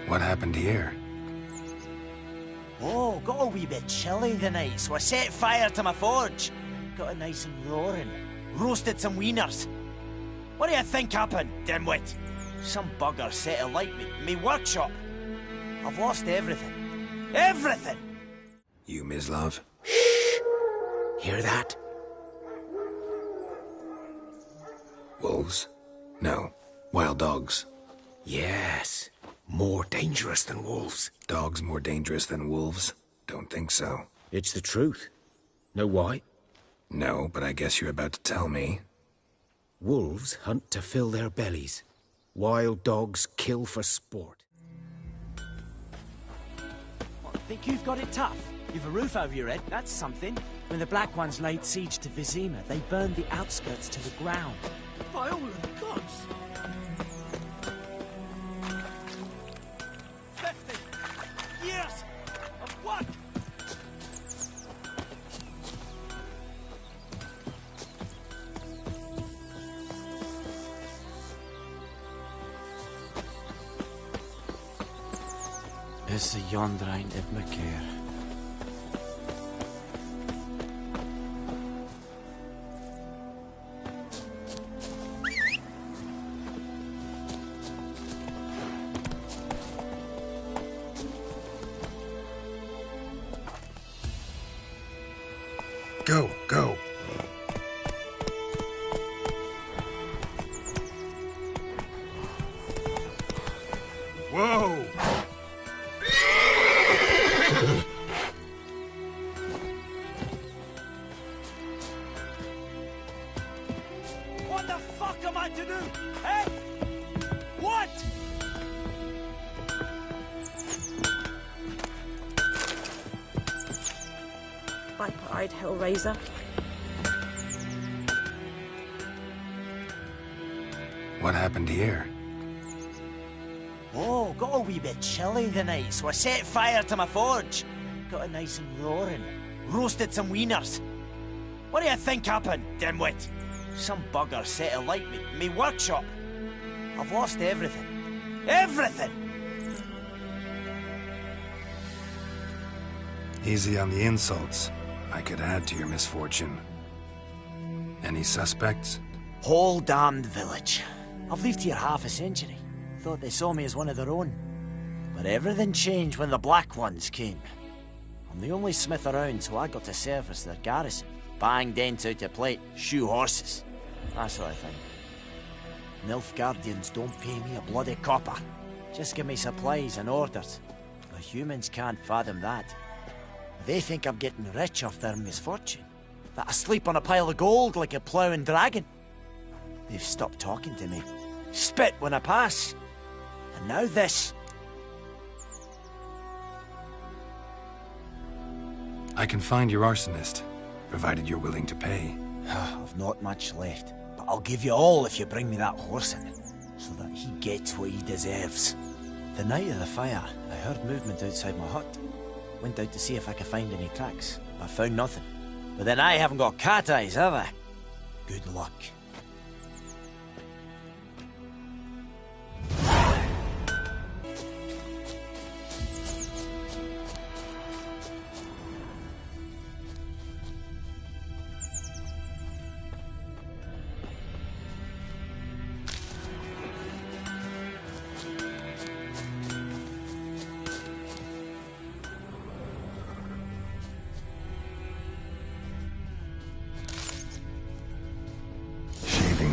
What happened here? Oh, got a wee bit chilly the night, so I set fire to my forge. Got it nice and roaring. Roasted some wieners. What do you think happened, Dimwit? Some bugger set alight me workshop. I've lost everything. Everything! You, Mislav? Shh! Hear that? Wolves? No. Wild dogs. Yes. More dangerous than wolves. Dogs more dangerous than wolves? Don't think so. It's the truth. Know why? No, but I guess you're about to tell me. Wolves hunt to fill their bellies. Wild dogs kill for sport. What, think you've got it tough? You've a roof over your head, that's something. When the Black Ones laid siege to Vizima, they burned the outskirts to the ground. By all of the gods! 50 years of work! Is the Yondrain Ibmakir? Go, go. Whoa! What the fuck am I to do? Eh? What? Viper-eyed Hellraiser. What happened here? Oh, got a wee bit chilly the night, so I set fire to my forge. Got it nice and roaring. Roasted some wieners. What do you think happened, Dimwit? Some bugger set alight me workshop. I've lost everything. Everything! Easy on the insults. I could add to your misfortune. Any suspects? Whole damned village. I've lived here half a century. Thought they saw me as one of their own. But everything changed when the Black Ones came. I'm the only smith around, so I got to service their garrison. Bang dents out of plate, shoe horses. That sort of thing. Nilfgaardians don't pay me a bloody copper. Just give me supplies and orders. The humans can't fathom that. They think I'm getting rich off their misfortune. That I sleep on a pile of gold like a ploughing dragon. They've stopped talking to me. Spit when I pass. And now this. I can find your arsonist, provided you're willing to pay. I've not much left, but I'll give you all if you bring me that horse in, so that he gets what he deserves. The night of the fire, I heard movement outside my hut. Went out to see if I could find any tracks. I found nothing. But then I haven't got cat eyes, have I? Good luck.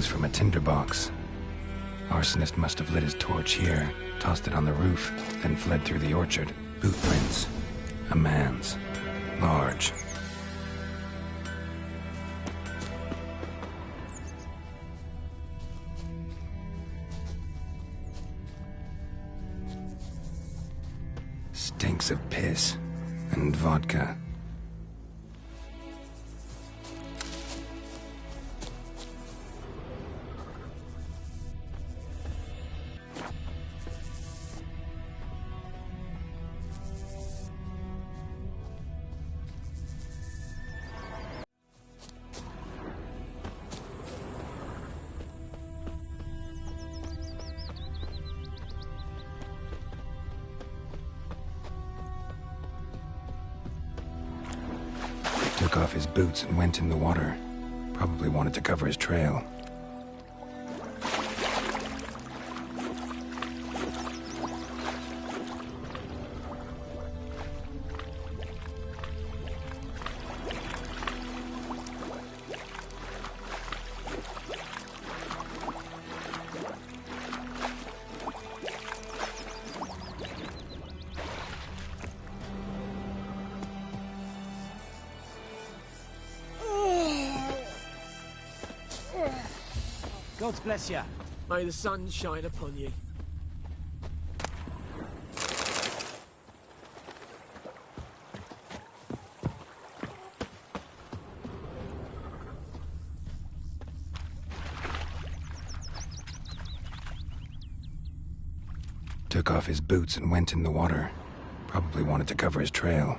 From a tinderbox. Arsonist must have lit his torch here, tossed it on the roof, then fled through the orchard. Boot prints. A man's. Large. Stinks of piss and vodka. Took off his boots and went in the water. Probably wanted to cover his trail. God bless you. May the sun shine upon you. Took off his boots and went in the water. Probably wanted to cover his trail.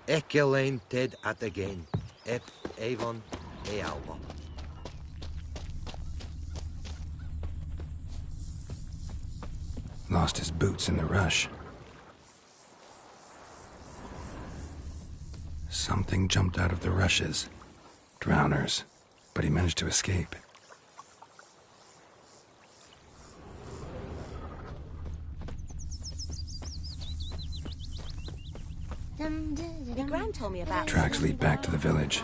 Ecelain ted at again, ep avon e alba. Lost his boots in the rush. Something jumped out of the rushes. Drowners. But he managed to escape. My gran told me about Tracks lead back to the village.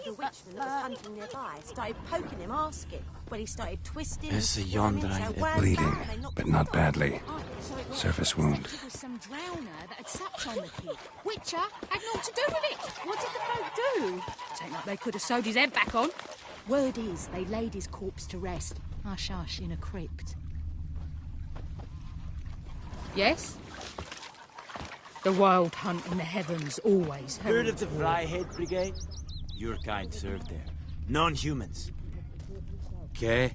a witchman that was hunting nearby. Started poking him, asking. When he started twisting. Is the yonder Bleeding, but not badly. Surface wound. It was some drowner that had supped on the kid. Witcher had naught to do with it. What did the folk do? Take like they could have sewed his head back on. Word is, they laid his corpse to rest, hush-hush, in a crypt. Yes? The wild hunt in the heavens always Heard of the Fryhead Brigade? Your kind served there. Non-humans. Okay.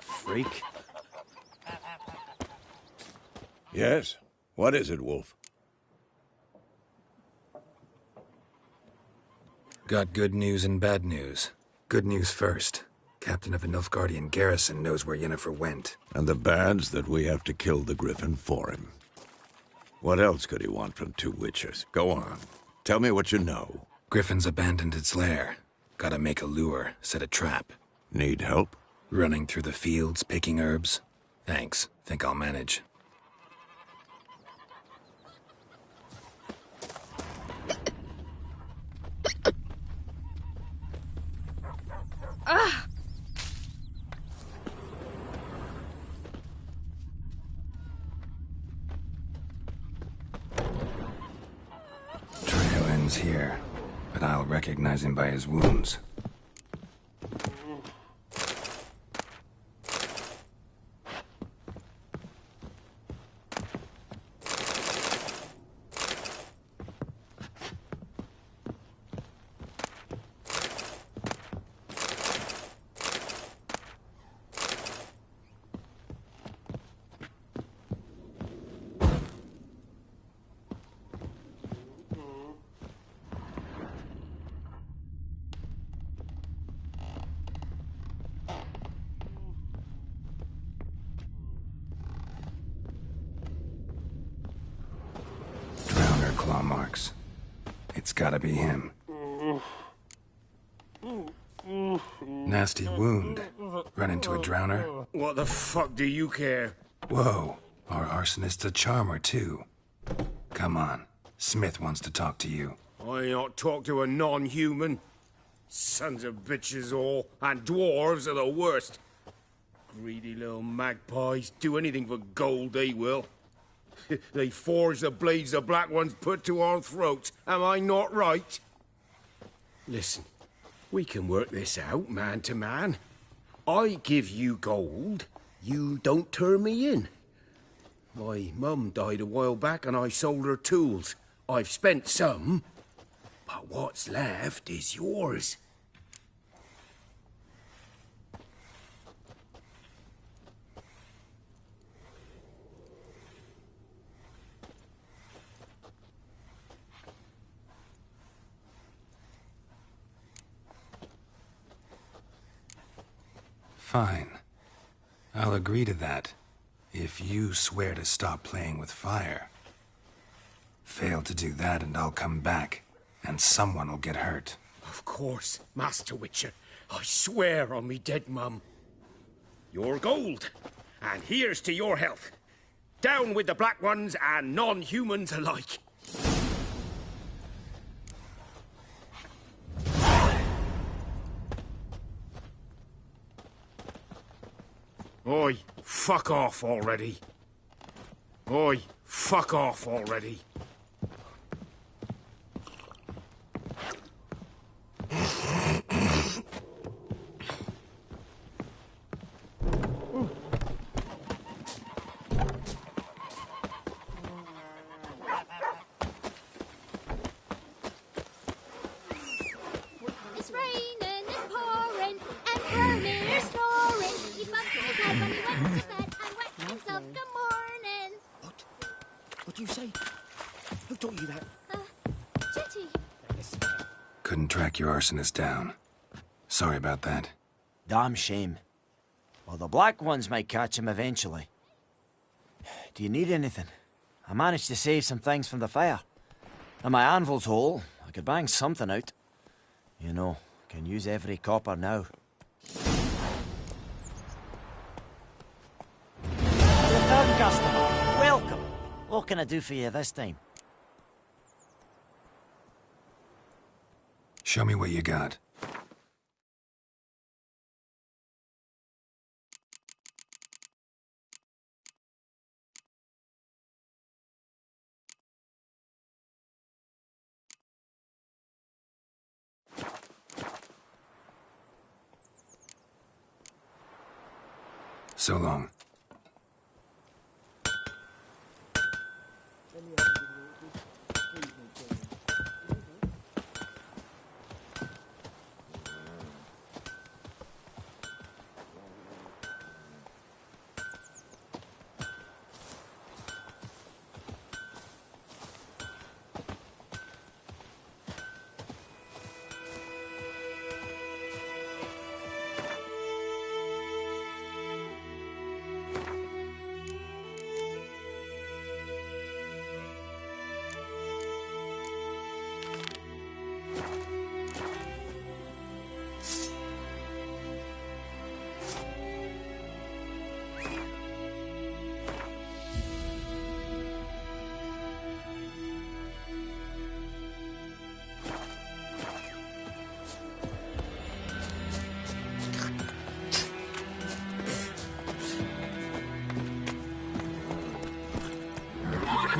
Freak. Yes? What is it, Wolf? Got good news and bad news. Good news first. Captain of a Nilfgaardian garrison knows where Yennefer went. And the bad's that we have to kill the Griffin for him. What else could he want from two witchers? Go on. Tell me what you know. Griffin's abandoned its lair. Gotta make a lure, set a trap. Need help? Running through the fields, picking herbs. Thanks. Think I'll manage. Trail ends here, but I'll recognize him by his wounds. Claw marks. It's gotta be him. Nasty wound. Run into a drowner? What the fuck do you care? Whoa. Our arsonist's a charmer, too. Come on. Smith wants to talk to you. I not talk to a non-human. Sons of bitches all, and dwarves are the worst. Greedy little magpies. Do anything for gold, they will. They forge the blades the Black Ones put to our throats. Am I not right? Listen, we can work this out, man to man. I give you gold, you don't turn me in. My mum died a while back and I sold her tools. I've spent some, but what's left is yours. Fine. I'll agree to that, if you swear to stop playing with fire. Fail to do that and I'll come back, and someone will get hurt. Of course, Master Witcher. I swear on me dead mum. Your gold, and here's to your health. Down with the Black Ones and non-humans alike. Oi, fuck off already. Oi, fuck off already. It's raining and pouring, and Vermeer snoring. He bumped his head when he went to bed and wet himself. Good morning. What do you say? Who taught you that? Jetty. Couldn't track your arsonist down. Sorry about that. Damn shame. Well, the Black Ones might catch him eventually. Do you need anything? I managed to save some things from the fire. And my anvil's whole. I could bang something out. You know, can use every copper now. Return customer, welcome. What can I do for you this time? Show me what you got. So long.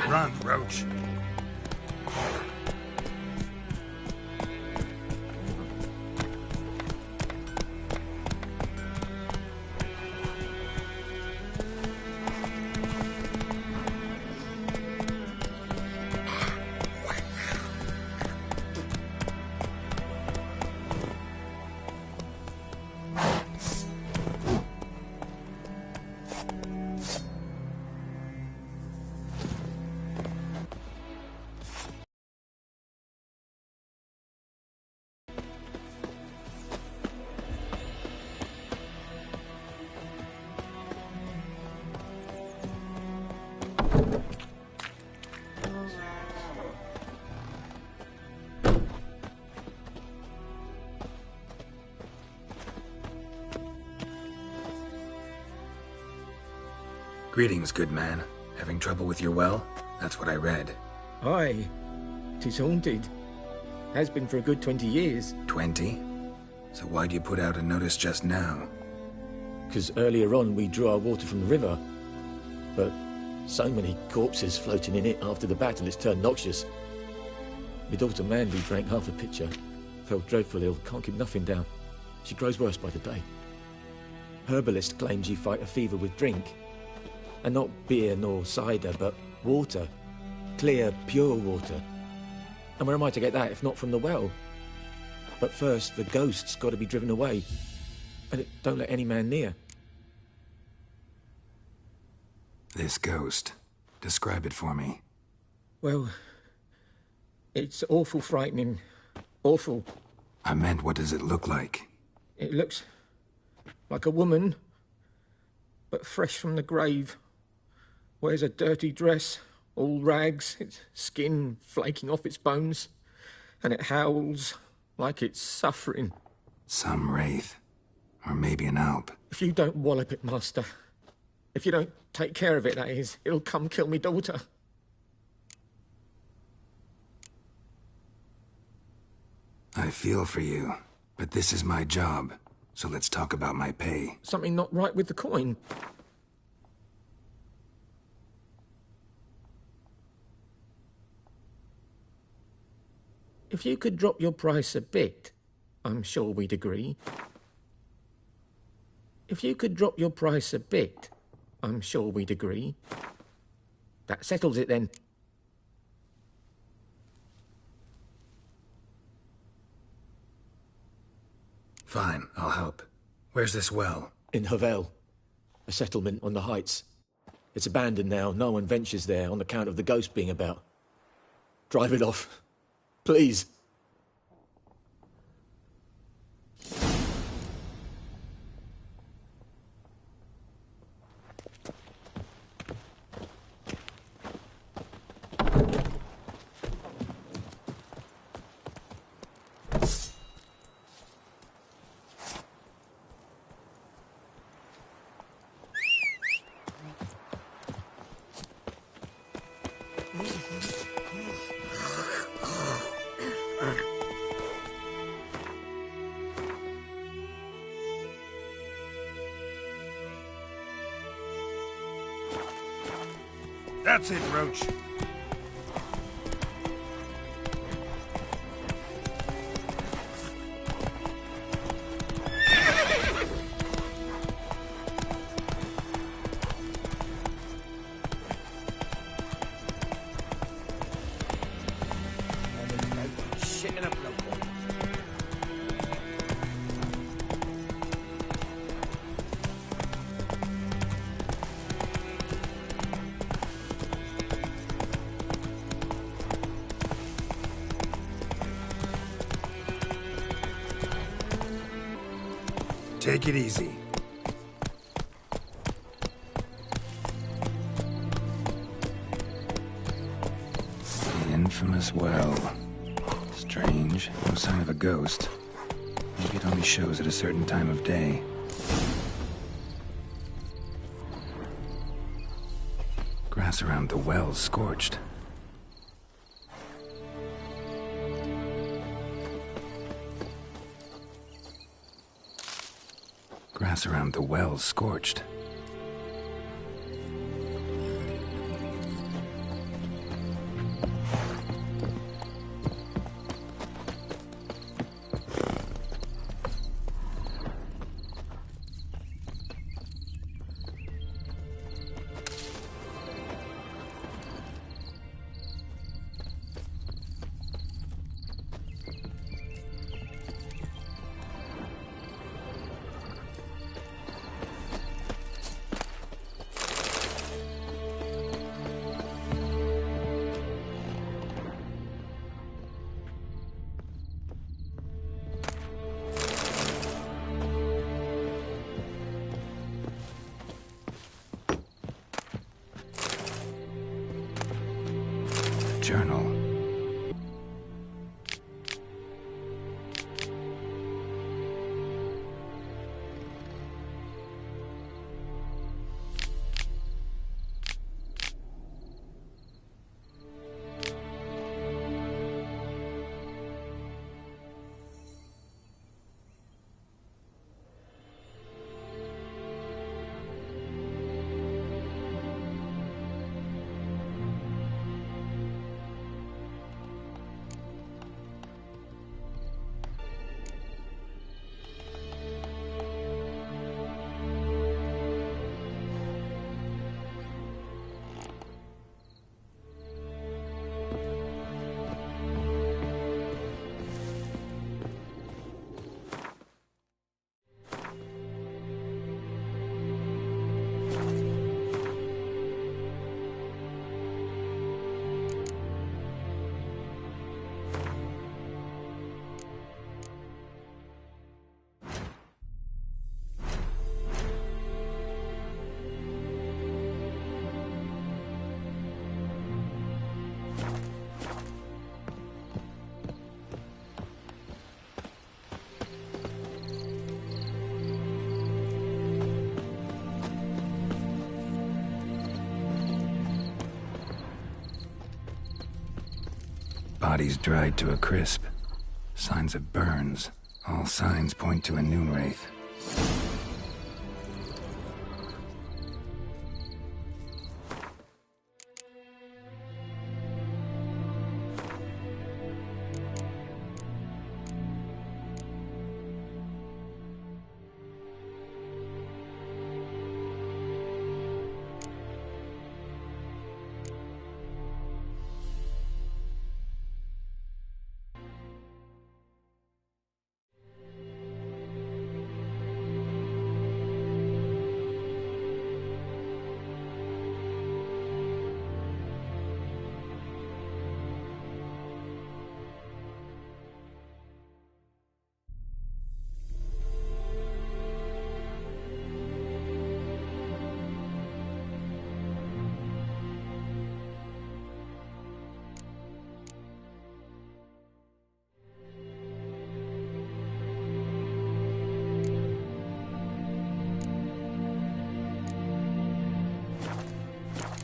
Run, Roach. Greetings, good man. Having trouble with your well? That's what I read. Aye. 'Tis haunted. Has been for a good 20 years. 20? So why'd you put out a notice just now? 'Cause earlier on we drew our water from the river. But so many corpses floating in it after the battle it's turned noxious. My daughter Mandy drank half a pitcher. Fell dreadful ill, can't keep nothing down. She grows worse by the day. Herbalist claims you fight a fever with drink. And not beer nor cider, but water. Clear, pure water. And where am I to get that if not from the well? But first, the ghost's got to be driven away. And it don't let any man near. This ghost. Describe it for me. Well, it's awful frightening. Awful. I meant, what does it look like? It looks like a woman, but fresh from the grave. Wears a dirty dress, all rags, its skin flaking off its bones, and it howls like it's suffering. Some wraith. Or maybe an alp. If you don't wallop it, Master, if you don't take care of it, that is, it'll come kill me daughter. I feel for you, but this is my job, so let's talk about my pay. Something not right with the coin. If you could drop your price a bit, I'm sure we'd agree. If you could drop your price a bit, I'm sure we'd agree. That settles it then. Fine, I'll help. Where's this well? In Havel, a settlement on the heights. It's abandoned now. No one ventures there on account of the ghost being about. Drive it off. Please. That's it, Roach. Shit in a blood. Take it easy. The infamous well. Strange. No sign of a ghost. Maybe it only shows at a certain time of day. Grass around the well's scorched. Grass around the well's scorched. body's dried to a crisp. Signs of burns. All signs point to a noon wraith.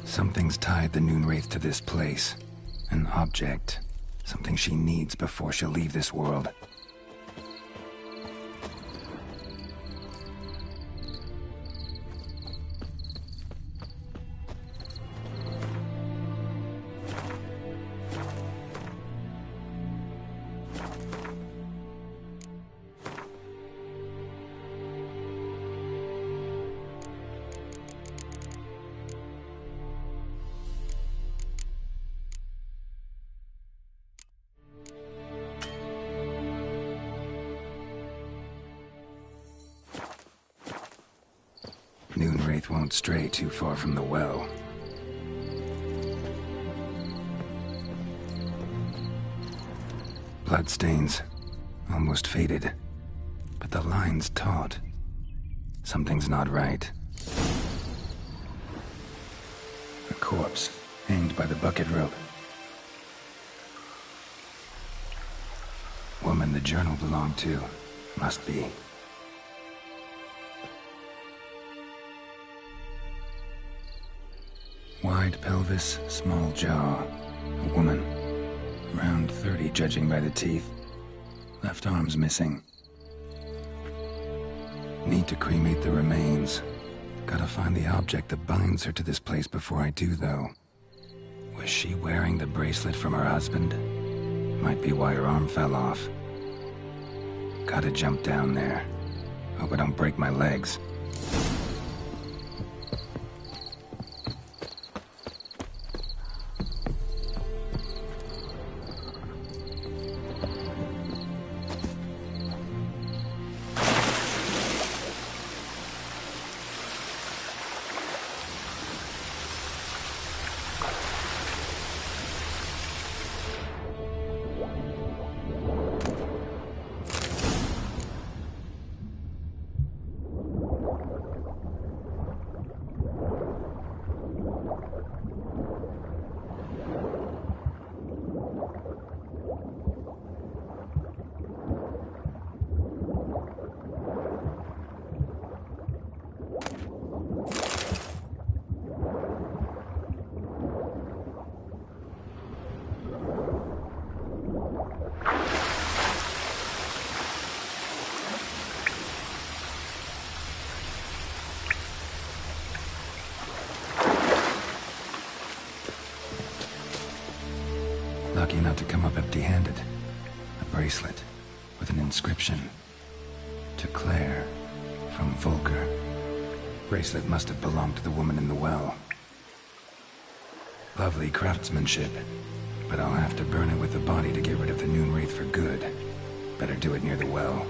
Something's tied the noon wraith to this place. An object. Something she needs before she'll leave this world. Noon wraith won't stray too far from the well. Bloodstains. Almost faded. But the line's taut. Something's not right. A corpse, hanged by the bucket rope. Woman the journal belonged to. Must be. Wide pelvis, small jaw. A woman. Around 30, judging by the teeth. Left arm's missing. Need to cremate the remains. Gotta find the object that binds her to this place before I do, though. Was she wearing the bracelet from her husband? Might be why her arm fell off. Gotta jump down there. Hope I don't break my legs. Lucky not to come up empty-handed. A bracelet with an inscription. To Claire, from Volker. Bracelet must have belonged to the woman in the well. Lovely craftsmanship, but I'll have to burn it with the body to get rid of the noon wraith for good. Better do it near the well.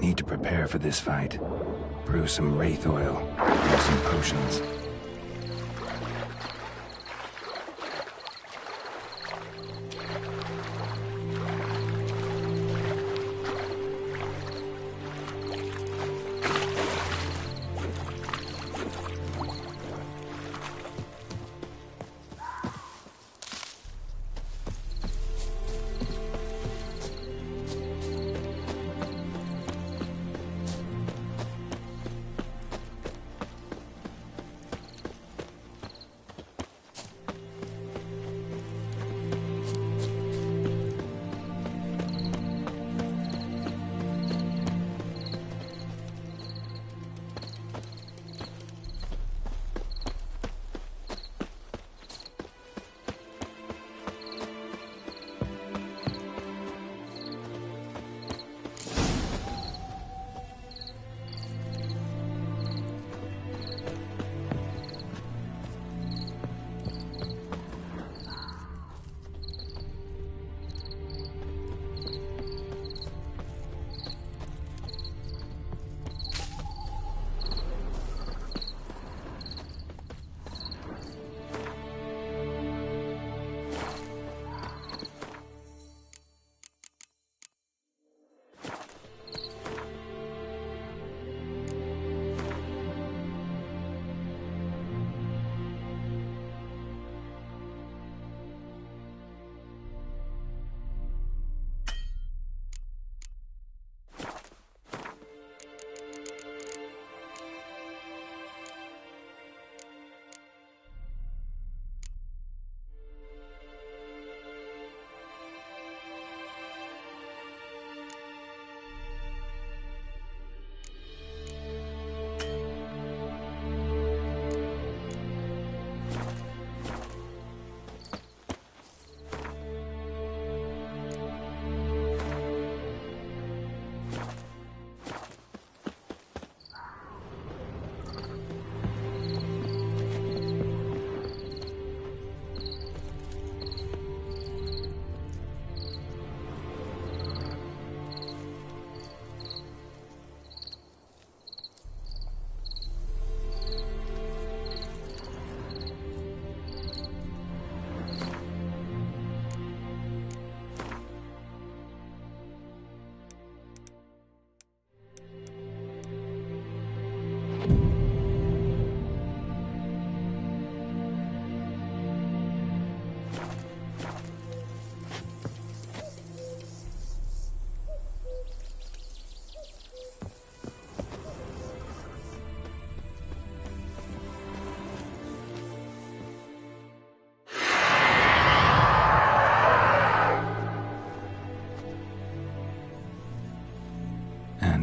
Need to prepare for this fight. Brew some wraith oil. Make some potions.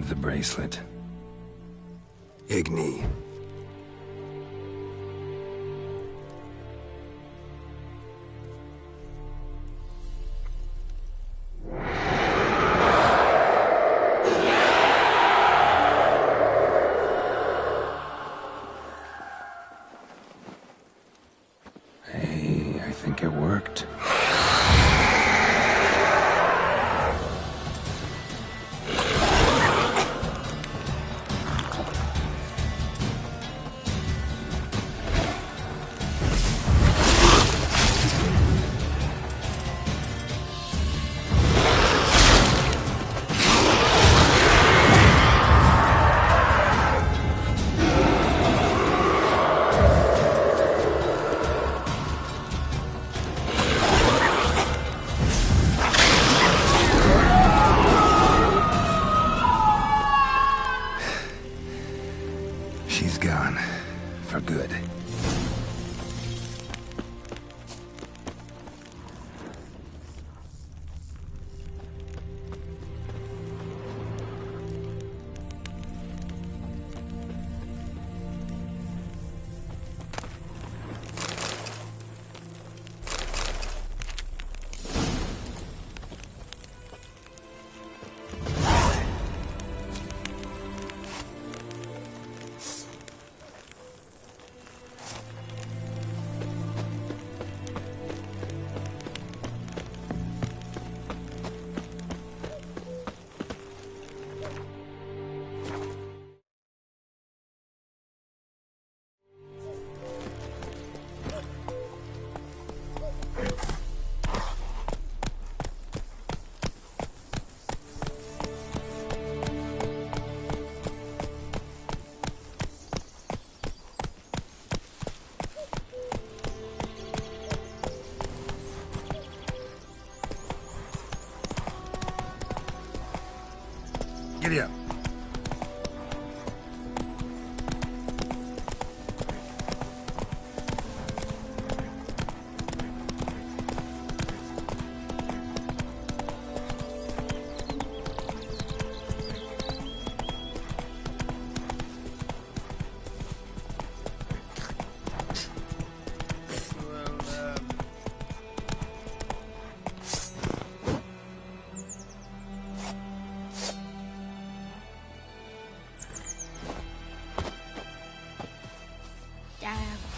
The bracelet. Igni. Hey, I think it worked. Giddy up.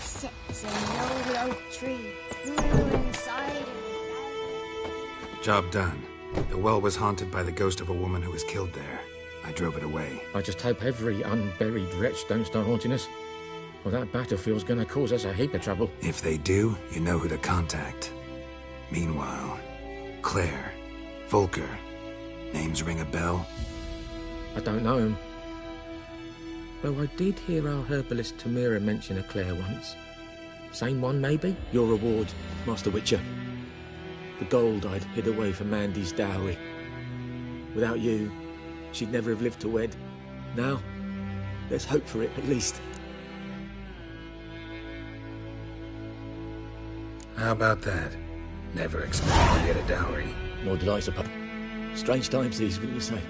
Sits an old oak tree, grew inside him. Job done. The well was haunted by the ghost of a woman who was killed there. I drove it away. I just hope every unburied wretch don't start haunting us. Well, that battlefield's gonna cause us a heap of trouble. If they do, you know who to contact. Meanwhile, Claire, Volker, names ring a bell? I don't know him. Though I did hear our herbalist Tamira mention a Claire once. Same one, maybe? Your reward, Master Witcher. The gold I'd hid away for Mandy's dowry. Without you, she'd never have lived to wed. Now, there's hope for it, at least. How about that? Never expected to get a dowry. Nor did I suppose. Strange times these, wouldn't you say?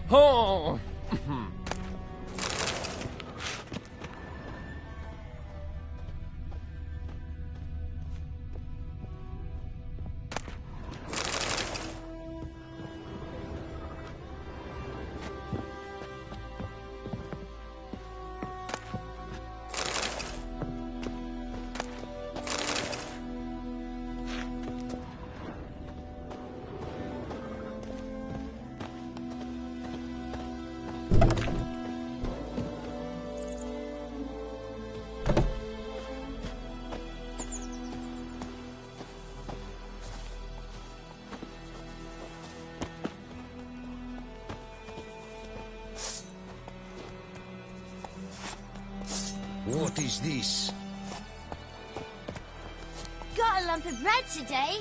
Oh! What is this? Got a lump of bread today.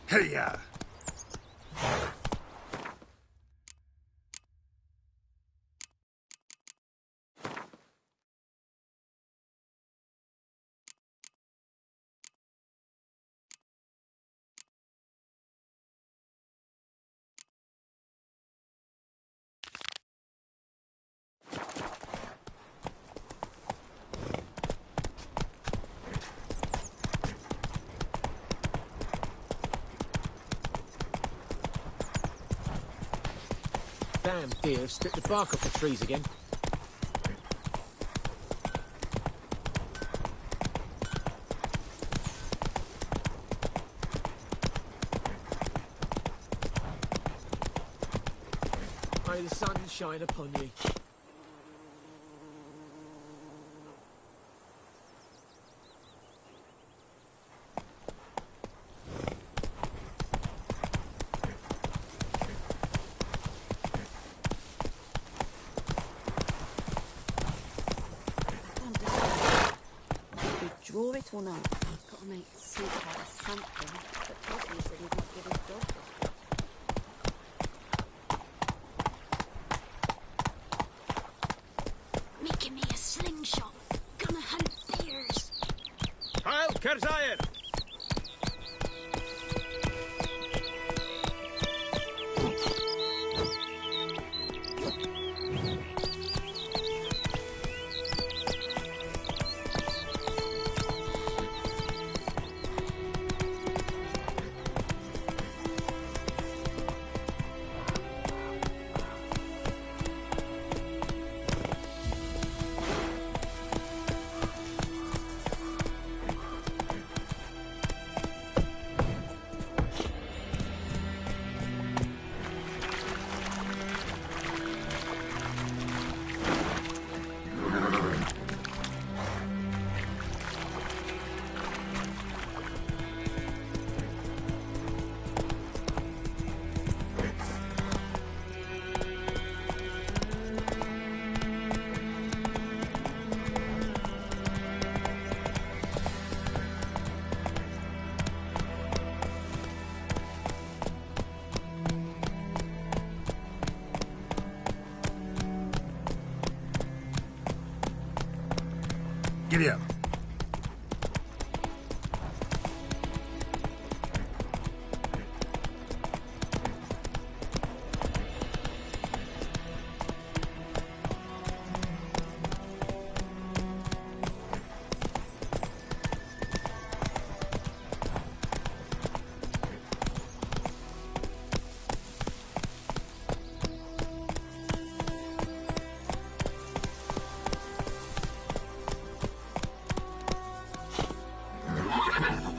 Hey-ya! Damn deer have stripped the bark off the trees again. May the sun shine upon you. Draw it or not? Got to make soup out of something. But Toby said he'd not give his dog it. Making me a slingshot. Gonna hunt bears. Heil Kerzaier! Giddy up.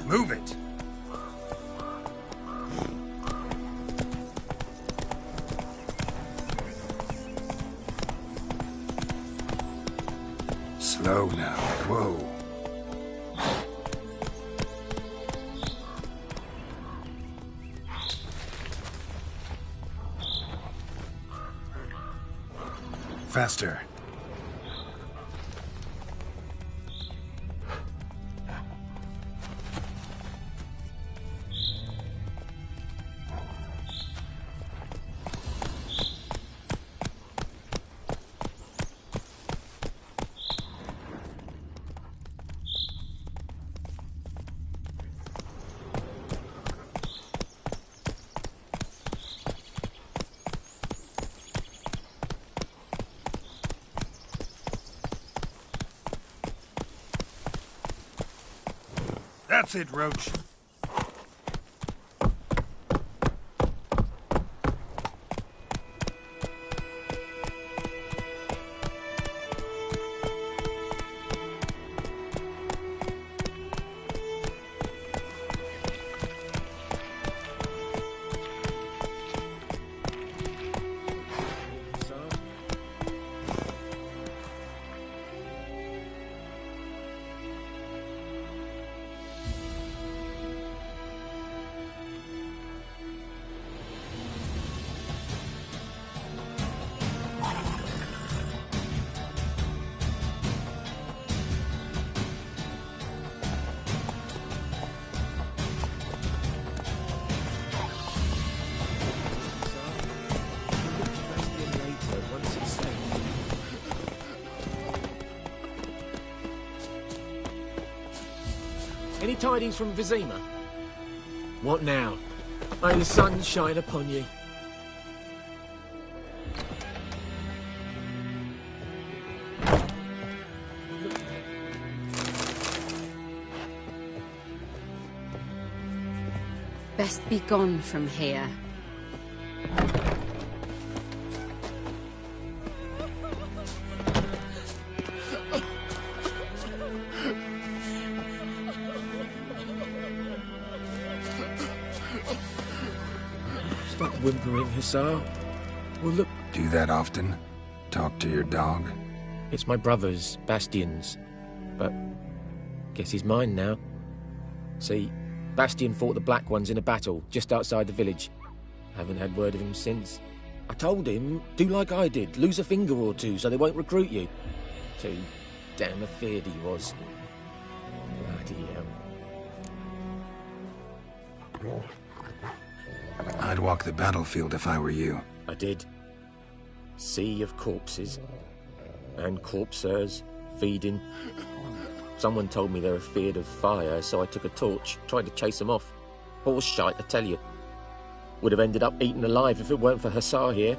Move it! Slow now. Whoa. Faster. That's it, Roach. Any tidings from Vizima? What now? May the sun shine upon ye. Best be gone from here. Stop whimpering, Hussar. Well, look... Do that often? Talk to your dog? It's my brother's, Bastion's. But guess he's mine now. See, Bastion fought the Black Ones in a battle just outside the village. Haven't had word of him since. I told him, do like I did, lose a finger or two so they won't recruit you. Too damn afeard he was. Bloody hell. I'd walk the battlefield if I were you. I did. Sea of corpses. And corpsers, feeding. Someone told me they're afeard of fire, so I took a torch, tried to chase them off. Horse shite, I tell you. Would have ended up eaten alive if it weren't for Hussar here.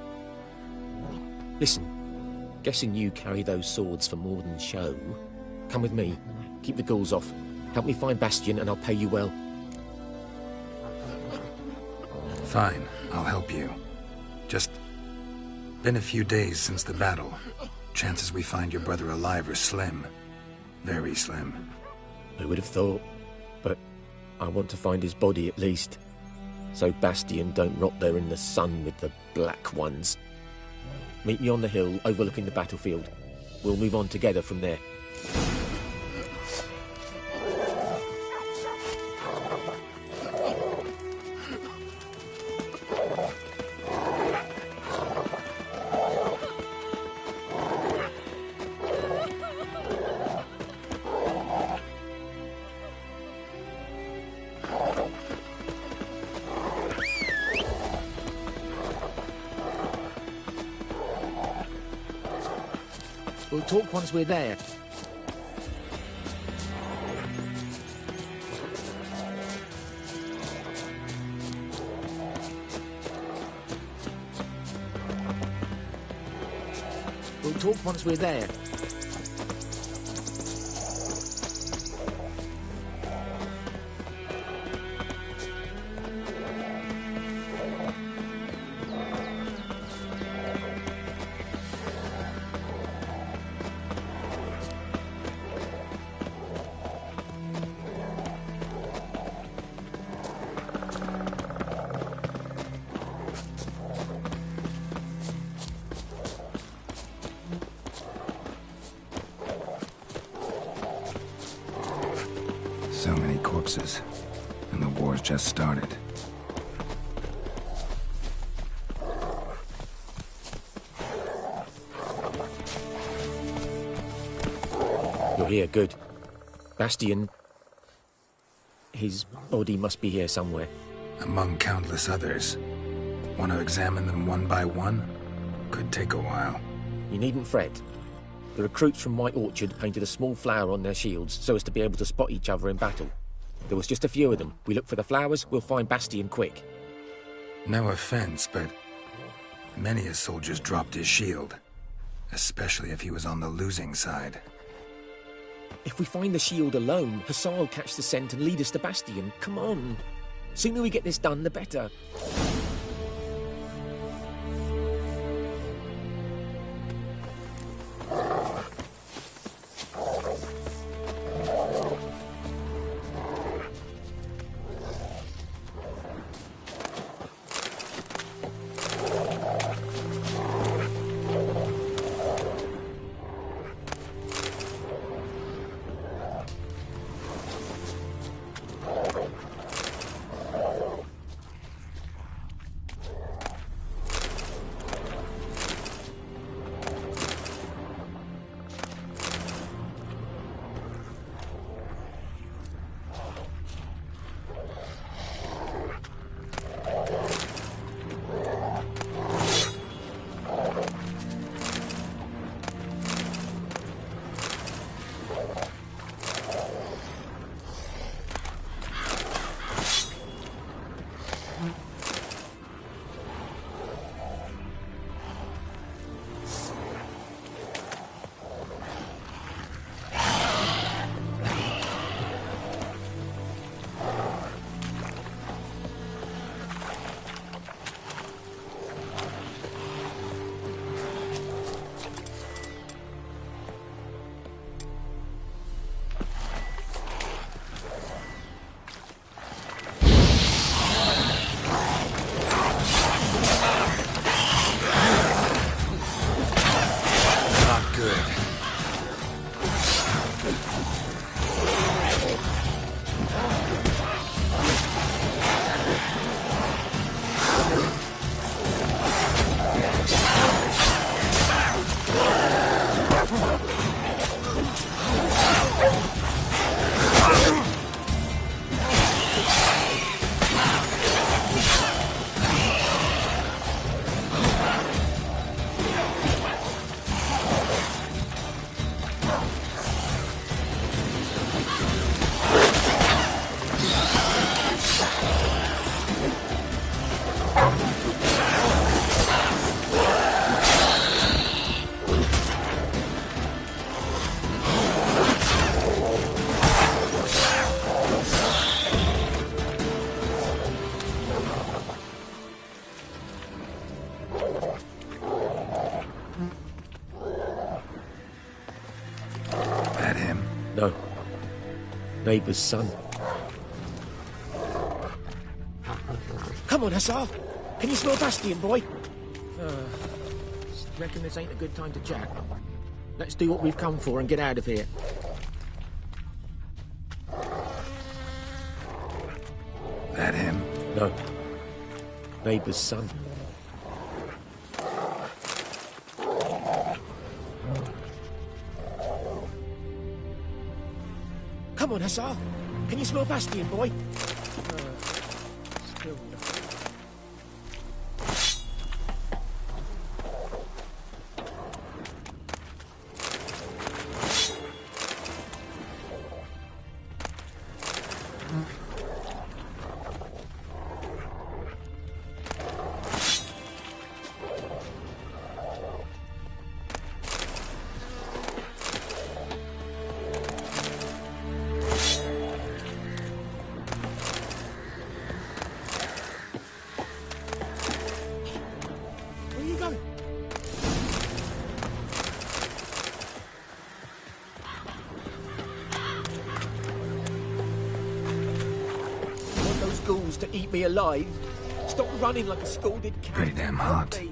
Listen, guessing you carry those swords for more than show. Come with me, keep the ghouls off. Help me find Bastion and I'll pay you well. Fine, I'll help you. Just been a few days since the battle. Chances we find your brother alive are slim. Very slim. Who would have thought? But I want to find his body at least. So Bastion don't rot there in the sun with the Black Ones. Meet me on the hill overlooking the battlefield. We'll move on together from there. We'll talk once we're there. talk once we're there. So many corpses, and the war's just started. You're here, good. Bastian... his body must be here somewhere. Among countless others. Want to examine them one by one? Could take a while. You needn't fret. The recruits from White Orchard painted a small flower on their shields so as to be able to spot each other in battle. There was just a few of them. We look for the flowers, we'll find Bastian quick. No offense, but many a soldier's dropped his shield. Especially if he was on the losing side. If we find the shield alone, Hussar will catch the scent and lead us to Bastian. Come on. Sooner we get this done, the better. No. Neighbour's son. Come on, Hussar. Can you smell Bastian, boy? Reckon this ain't a good time to chat. Let's do what we've come for and get out of here. That him? No. Neighbour's son. Come on, Hussar. Can you smell Bastian, boy? Still nothing. eat me alive. Stop running like a scalded cat. Pretty damn hot. Help me.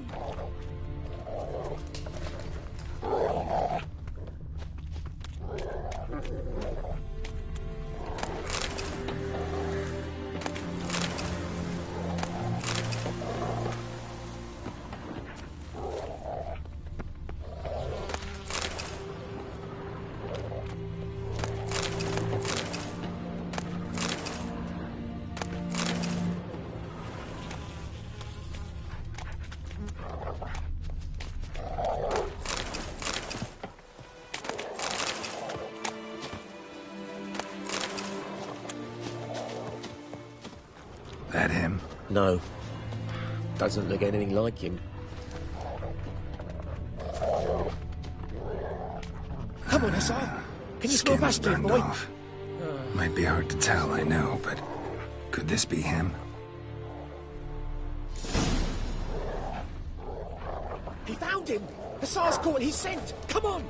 That him? No. Doesn't look anything like him. Come on, Hussar. Can you smell Skin's Bastion, burned boy? off. Might be hard to tell, I know, but could this be him? He found him. Hussar's caught his scent. Come on.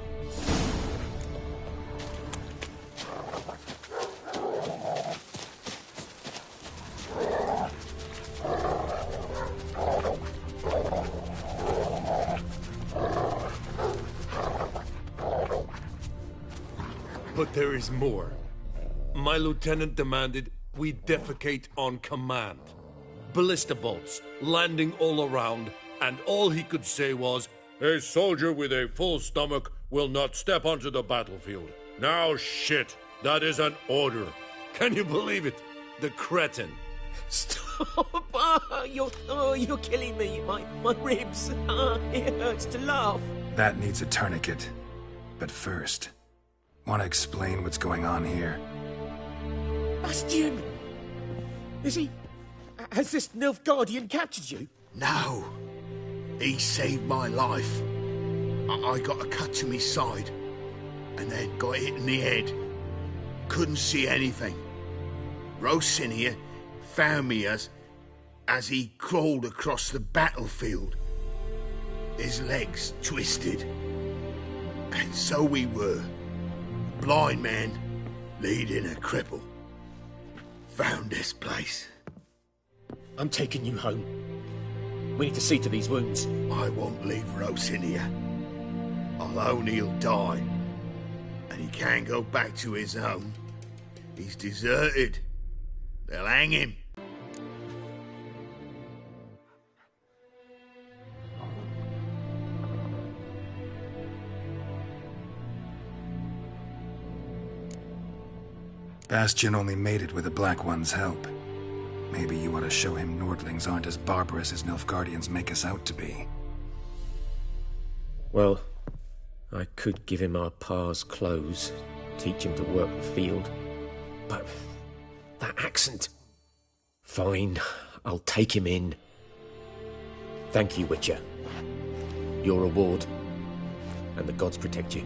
But there is more. My lieutenant demanded we defecate on command. Ballista bolts, landing all around, and all he could say was, "A soldier with a full stomach will not step onto the battlefield." Now shit, that is an order. Can you believe it? The cretin. Stop! You're killing me. My ribs. It hurts to laugh. That needs a tourniquet. But first, want to explain what's going on here? Bastion! Is he... Has this Nilfgaardian captured you? No. He saved my life. I got a cut to my side, and then got hit in the head. Couldn't see anything. Rosinia found me as he crawled across the battlefield. His legs twisted. And so we were. Blind man leading a cripple. Found this place. I'm taking you home. We need to see to these wounds. I won't leave Rosinia. Alone he'll die. And he can't go back to his home. He's deserted. They'll hang him. Bastion only made it with the Black One's help. Maybe you ought to show him Nordlings aren't as barbarous as Nilfgaardians make us out to be. Well, I could give him our pa's clothes, teach him to work the field. But that accent... Fine, I'll take him in. Thank you, Witcher. Your reward. And the gods protect you.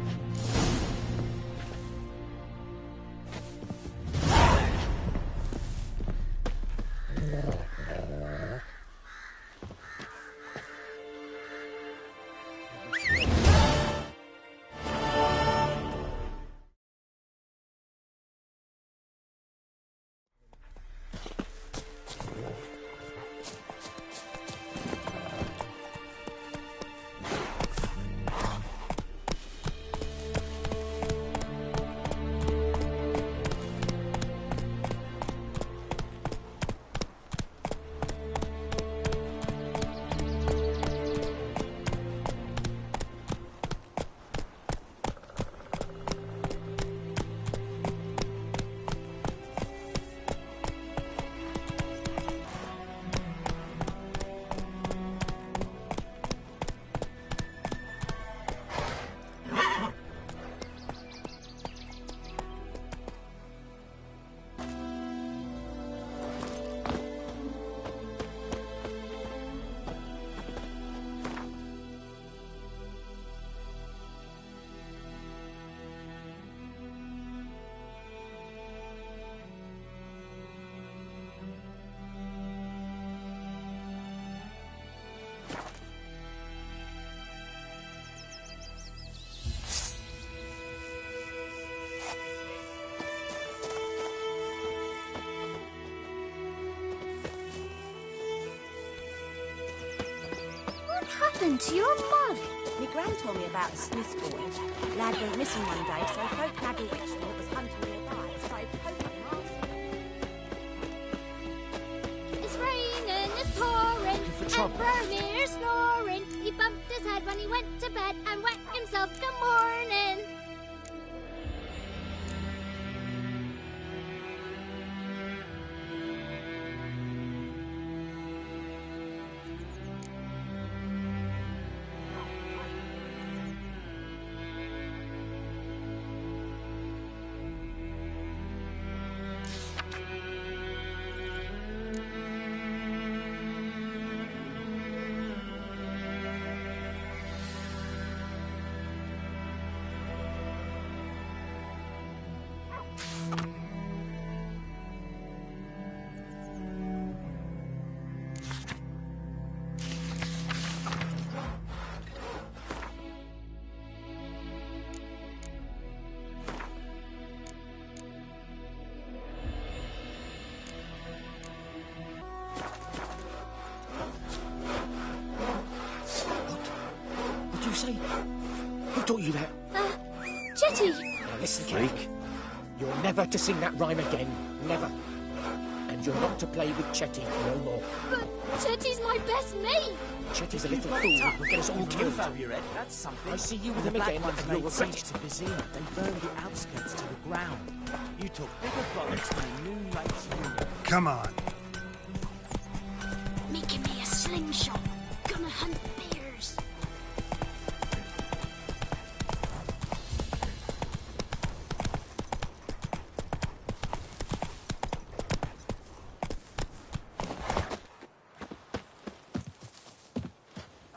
happened to your mother? My gran told me about a Smith's boy. Lad went missing one day, so folk had a witch that was hunting nearby. Started poking him asking. It's raining, it's pouring, and Vermeer's snoring. He bumped his head when he went to bed and whacked himself good morning. Say, who taught you that? Chetty! Now listen, Freak. You're never to sing that rhyme again. Never. And you're not to play with Chetty no more. But Chetty's my best mate! Chetty's a little fool who'll get us all killed. That's something. I see you with The him Black again, Ones and you'll made regret siege it. to Vizima. They burned the outskirts to the ground. You took bigger bullets than a Moonlight's unit. Come on. Making me a slingshot. Gonna hunt bears.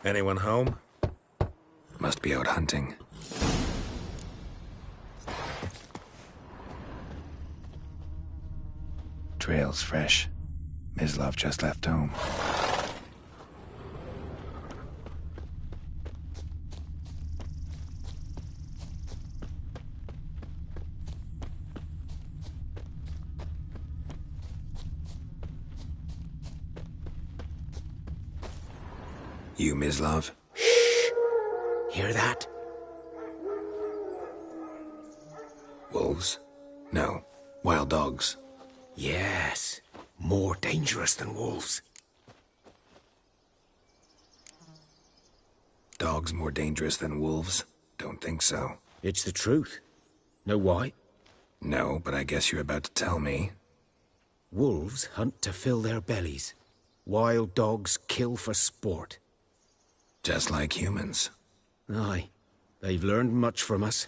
Anyone home? Must be out hunting. Trail's fresh. Mislav just left home. You, Mislav? Hear that? Wolves? No. Wild dogs. Yes. More dangerous than wolves. Dogs more dangerous than wolves? Don't think so. It's the truth. Know why? No, but I guess you're about to tell me. Wolves hunt to fill their bellies. Wild dogs kill for sport. Just like humans. Aye. They've learned much from us.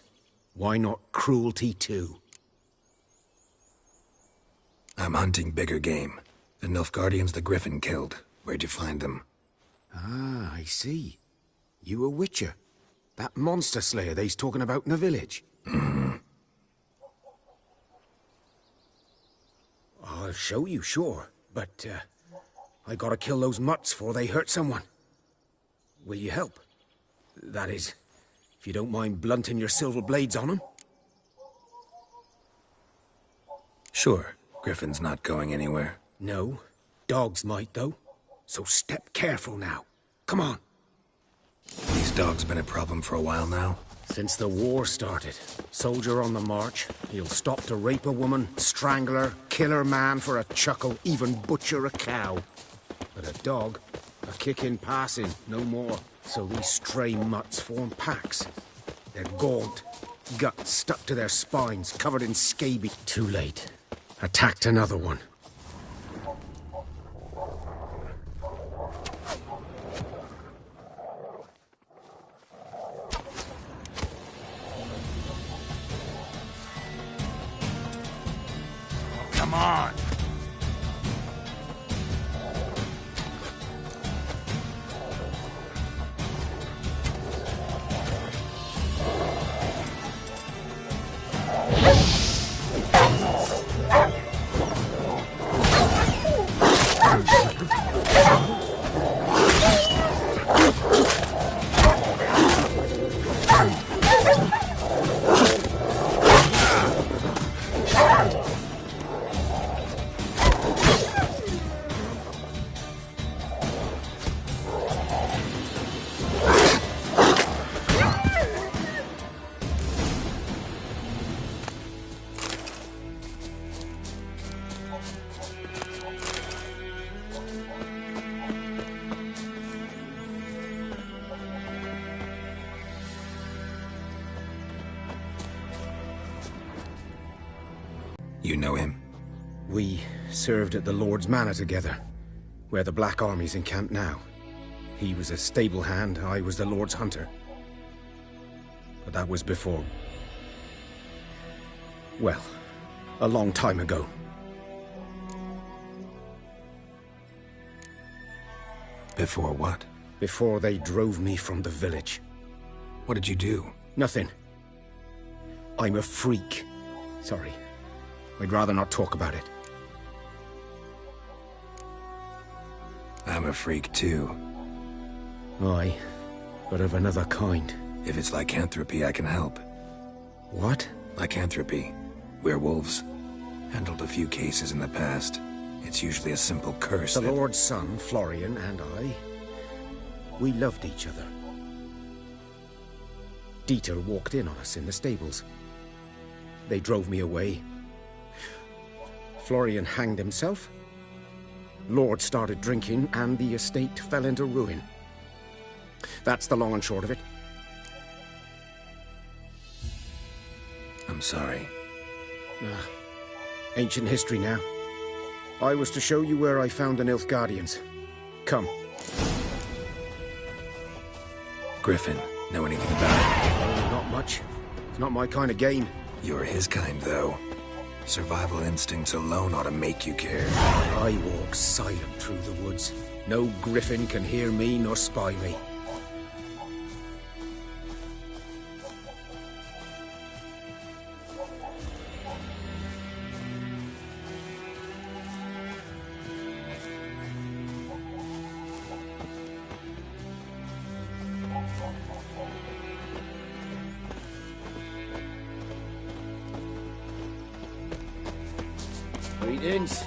Why not cruelty too? I'm hunting bigger game. The Nilfgaardians the Griffin killed. Where'd you find them? Ah, I see. You a witcher. That monster slayer they's talking about in the village. I'll show you, sure. But, I gotta kill those mutts before they hurt someone. Will you help? That is, if you don't mind blunting your silver blades on them. Sure. Griffin's not going anywhere. No. Dogs might, though. So step careful now. Come on. These dogs been a problem for a while now? Since the war started. Soldier on the march. He'll stop to rape a woman, strangle her, kill her man for a chuckle, even butcher a cow. But a dog, a kick in passing, no more. So these stray mutts form packs. They're gaunt, guts stuck to their spines, covered in scabies. Too late. Attacked another one. Come on! You know him? We served at the Lord's Manor together, where the Black Army's encamped now. He was a stable hand, I was the Lord's hunter. But that was before... well, a long time ago. Before what? Before they drove me from the village. What did you do? Nothing. I'm a freak. Sorry. I'd rather not talk about it. I'm a freak too. Aye, but of another kind. If it's lycanthropy, I can help. What? Lycanthropy. Werewolves. Handled a few cases in the past. It's usually a simple curse The Lord's son, Florian, and I... we loved each other. Dieter walked in on us in the stables. They drove me away. Florian hanged himself. Lord started drinking, and the estate fell into ruin. That's the long and short of it. I'm sorry. Ancient history now. I was to show you where I found the Nilfgaardians. Come. Griffin, know anything about it? Oh, not much. It's not my kind of game. You're his kind, though. Survival instincts alone ought to make you care. I walk silent through the woods. No griffin can hear me nor spy me. Greetings.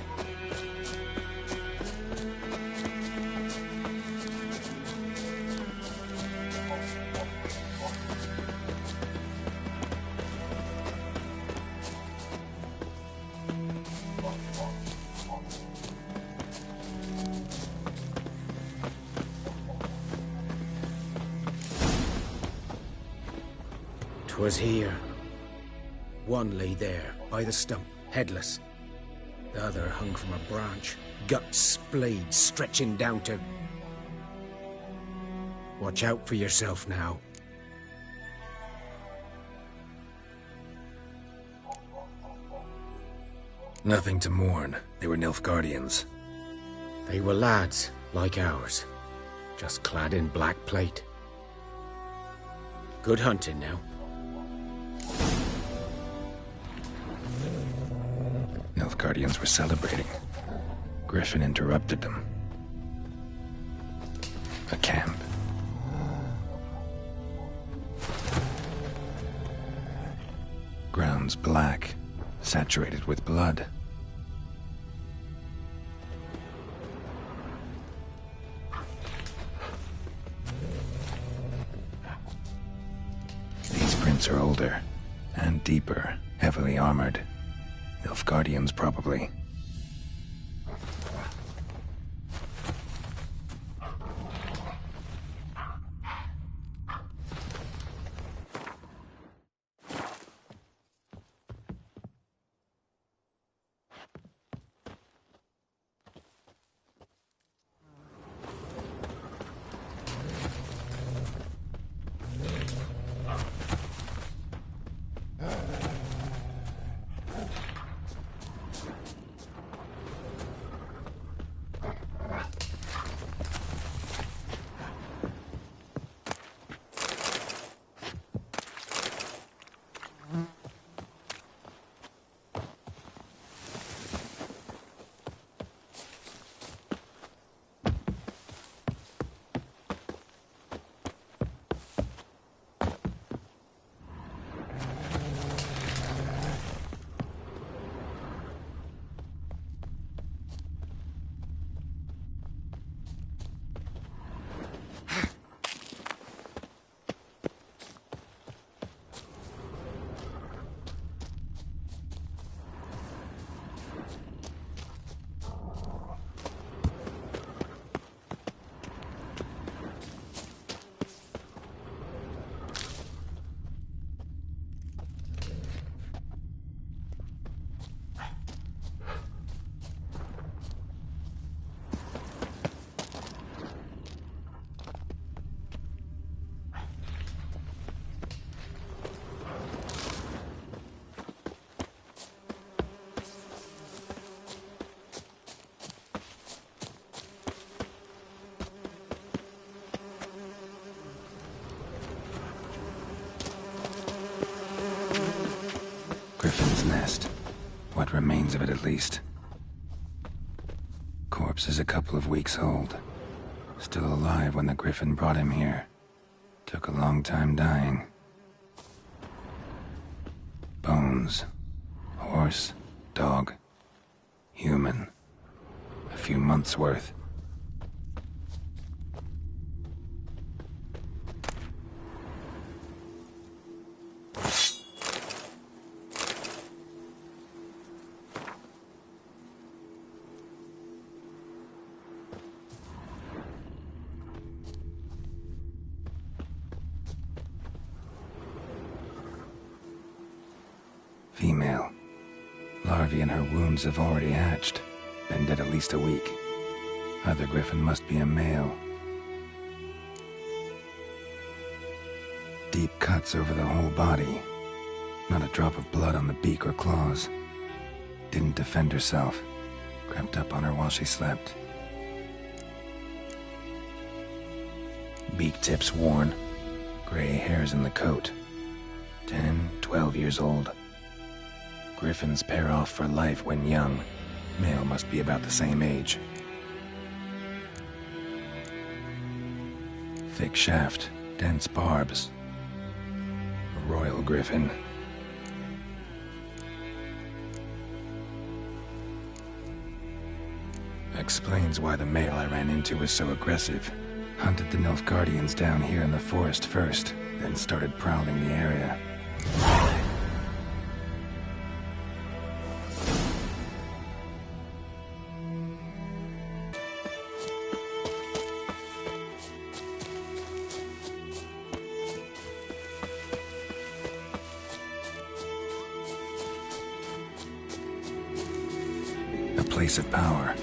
'Twas here. One lay there, by the stump, headless. The other hung from a branch, guts splayed, stretching down to... Watch out for yourself now. Nothing to mourn. They were Nilfgaardians. They were lads, like ours, just clad in black plate. Good hunting now. Nilfgaardians were celebrating. Griffin interrupted them. A camp. Grounds black, saturated with blood. These prints are older and deeper, heavily armored. Nilfgaardians, probably. What remains of it, at least. Corpse is a couple of weeks old. Still alive when the Griffin brought him here. Took a long time dying. Bones. Horse. Dog. Human. A few months' worth. Female. Larvae in her wounds have already hatched. Been dead at least a week. Other Griffin must be a male. Deep cuts over the whole body. Not a drop of blood on the beak or claws. Didn't defend herself. Crept up on her while she slept. Beak tips worn. Gray hairs in the coat. 10, 12 years old. Griffins pair off for life when young. Male must be about the same age. Thick shaft, dense barbs. A royal griffin. Explains why the male I ran into was so aggressive. Hunted the Nilfgaardians down here in the forest first, then started prowling the area. A place of power.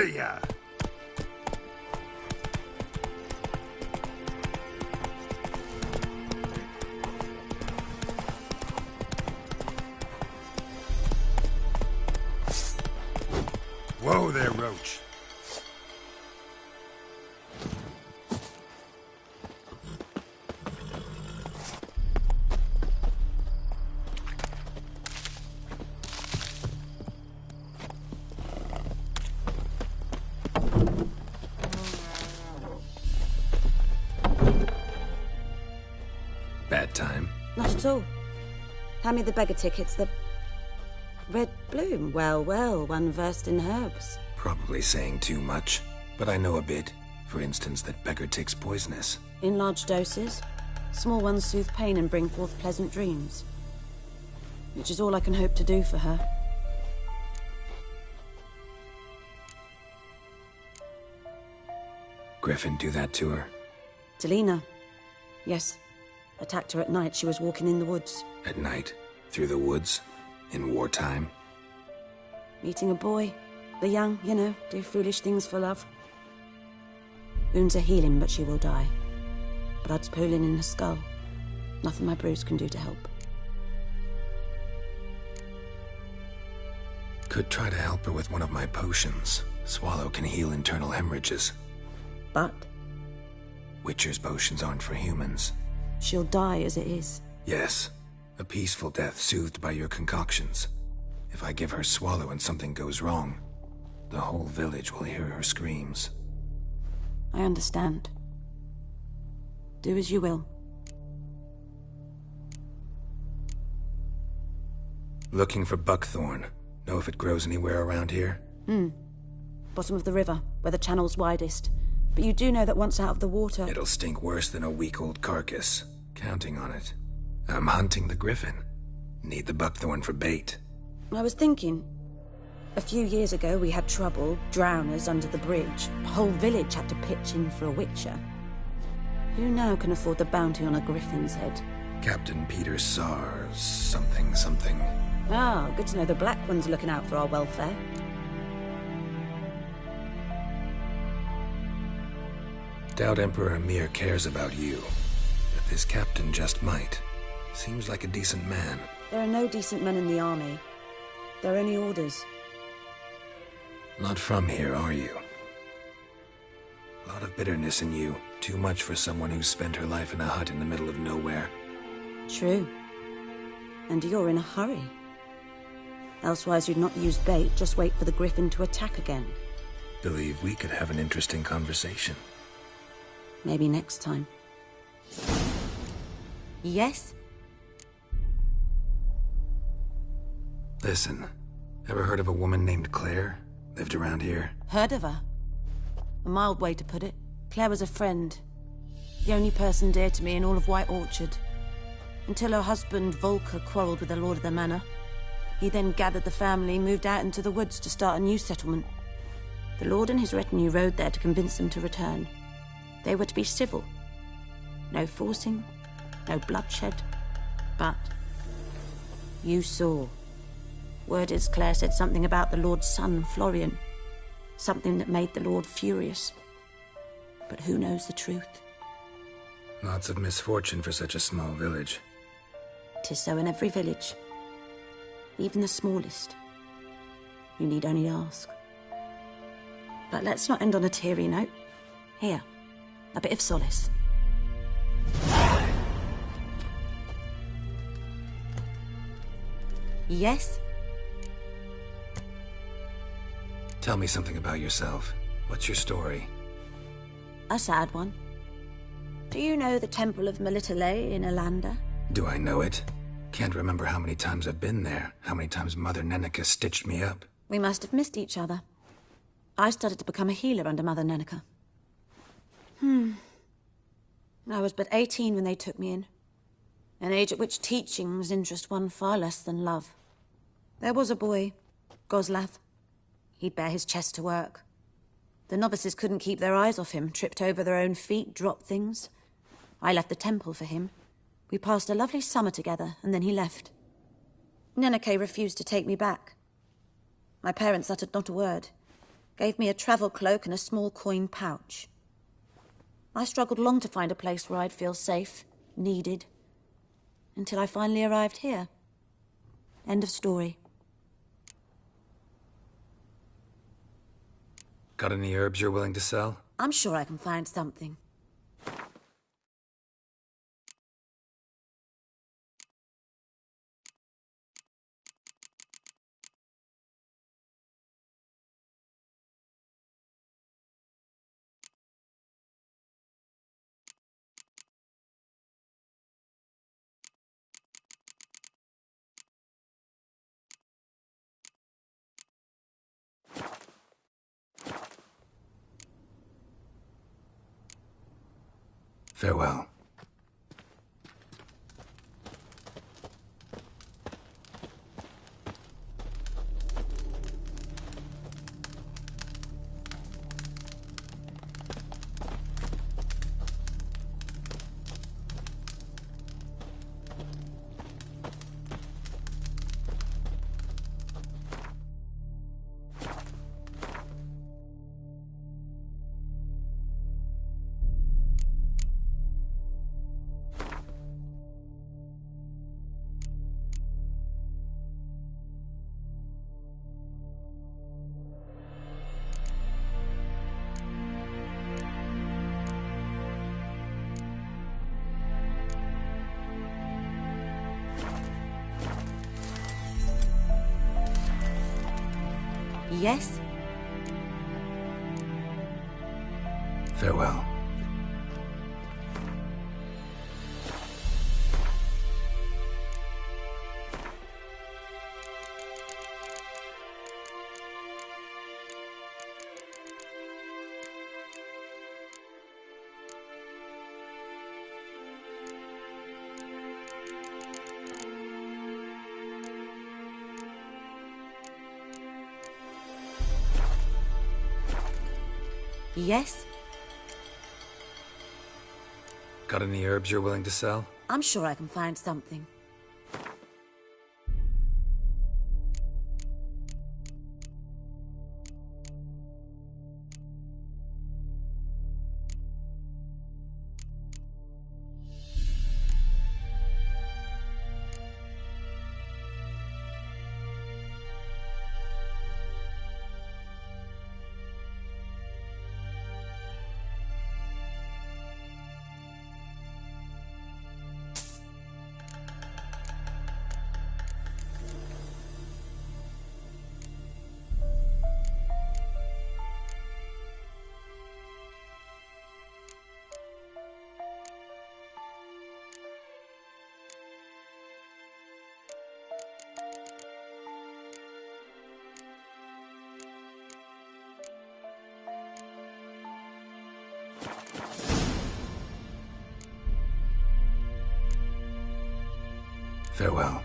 Hey-ya! Whoa there, Roach. Bad time? Not at all. Hand me the beggar tickets, the red bloom. Well, well, one versed in herbs. Probably saying too much, but I know a bit. For instance, that beggar tick's poisonous. In large doses. Small ones soothe pain and bring forth pleasant dreams. Which is all I can hope to do for her. Griffin do that to her? Delina. Yes. Attacked her at night. She was walking in the woods. At night? Through the woods? In wartime? Meeting a boy. The young, you know, do foolish things for love. Wounds are healing, but she will die. Blood's pooling in her skull. Nothing my bruise can do to help. Could try to help her with one of my potions. Swallow can heal internal hemorrhages. But? Witcher's potions aren't for humans. She'll die as it is. Yes. A peaceful death soothed by your concoctions. If I give her Swallow and something goes wrong, the whole village will hear her screams. I understand. Do as you will. Looking for buckthorn. Know if it grows anywhere around here? Bottom of the river, where the channel's widest. But you do know that once out of the water... It'll stink worse than a week-old carcass. Counting on it. I'm hunting the griffin. Need the buckthorn for bait. I was thinking... A few years ago we had trouble, drowners under the bridge. The whole village had to pitch in for a witcher. Who now can afford the bounty on a griffin's head? Captain Peter Sars... something. Ah, good to know the Black One's looking out for our welfare. Doubt Emperor Emir cares about you. But this captain just might. Seems like a decent man. There are no decent men in the army. They're only orders. Not from here, are you? A lot of bitterness in you. Too much for someone who's spent her life in a hut in the middle of nowhere. True. And you're in a hurry. Elsewise you'd not use bait, just wait for the griffin to attack again. Believe we could have an interesting conversation. Maybe next time. Yes? Listen, ever heard of a woman named Claire? Lived around here? Heard of her? A mild way to put it. Claire was a friend. The only person dear to me in all of White Orchard. Until her husband, Volker, quarreled with the lord of the manor. He then gathered the family, moved out into the woods to start a new settlement. The lord and his retinue rode there to convince them to return. They were to be civil. No forcing, no bloodshed. But you saw. Word is Claire said something about the lord's son, Florian. Something that made the lord furious. But who knows the truth? Lots of misfortune for such a small village. 'Tis so in every village. Even the smallest. You need only ask. But let's not end on a teary note. Here, a bit of solace. Yes? Tell me something about yourself. What's your story? A sad one. Do you know the Temple of Melitele in Alanda? Do I know it? Can't remember how many times I've been there, how many times Mother Neneka stitched me up. We must have missed each other. I started to become a healer under Mother Neneka. I was but 18 when they took me in. An age at which teachings interest one far less than love. There was a boy, Goslav. He'd bare his chest to work. The novices couldn't keep their eyes off him, tripped over their own feet, dropped things. I left the temple for him. We passed a lovely summer together, and then he left. Neneke refused to take me back. My parents uttered not a word. Gave me a travel cloak and a small coin pouch. I struggled long to find a place where I'd feel safe, needed, until I finally arrived here. End of story. Got any herbs you're willing to sell? I'm sure I can find something. Farewell. Yes? Farewell. Yes? Got any herbs you're willing to sell? I'm sure I can find something. Farewell.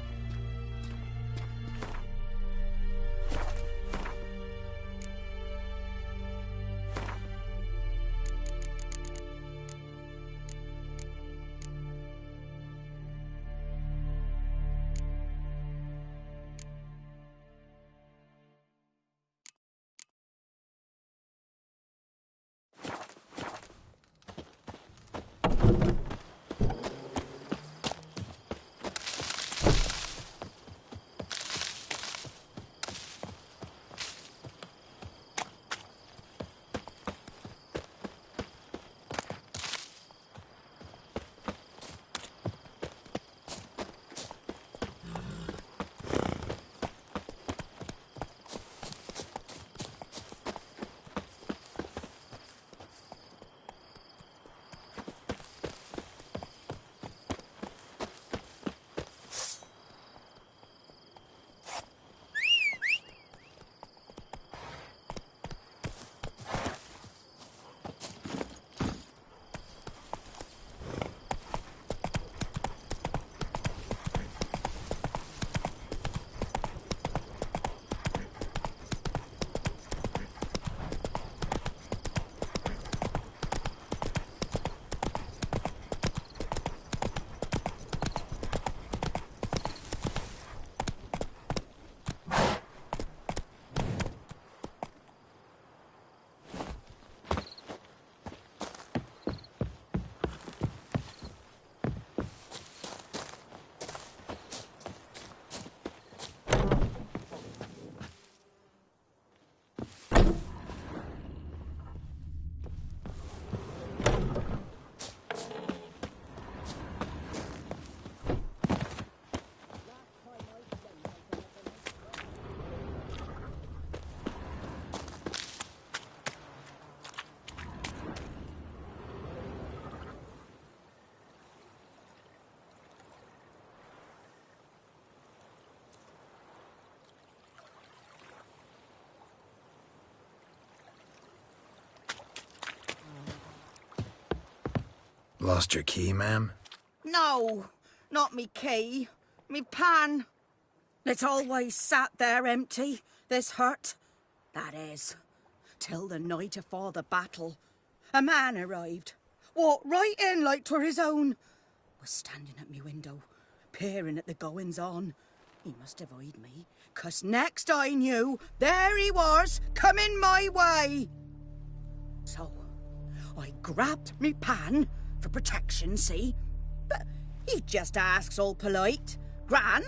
Lost your key, ma'am? No, not me key. Me pan. It's always sat there empty, this hut. That is, till the night afore the battle. A man arrived, walked right in like 'twere his own. Was standing at me window, peering at the goings-on. He must have eyed me, 'cause next I knew, there he was, coming my way. So, I grabbed me pan, for protection, see? But he just asks all polite, Gran,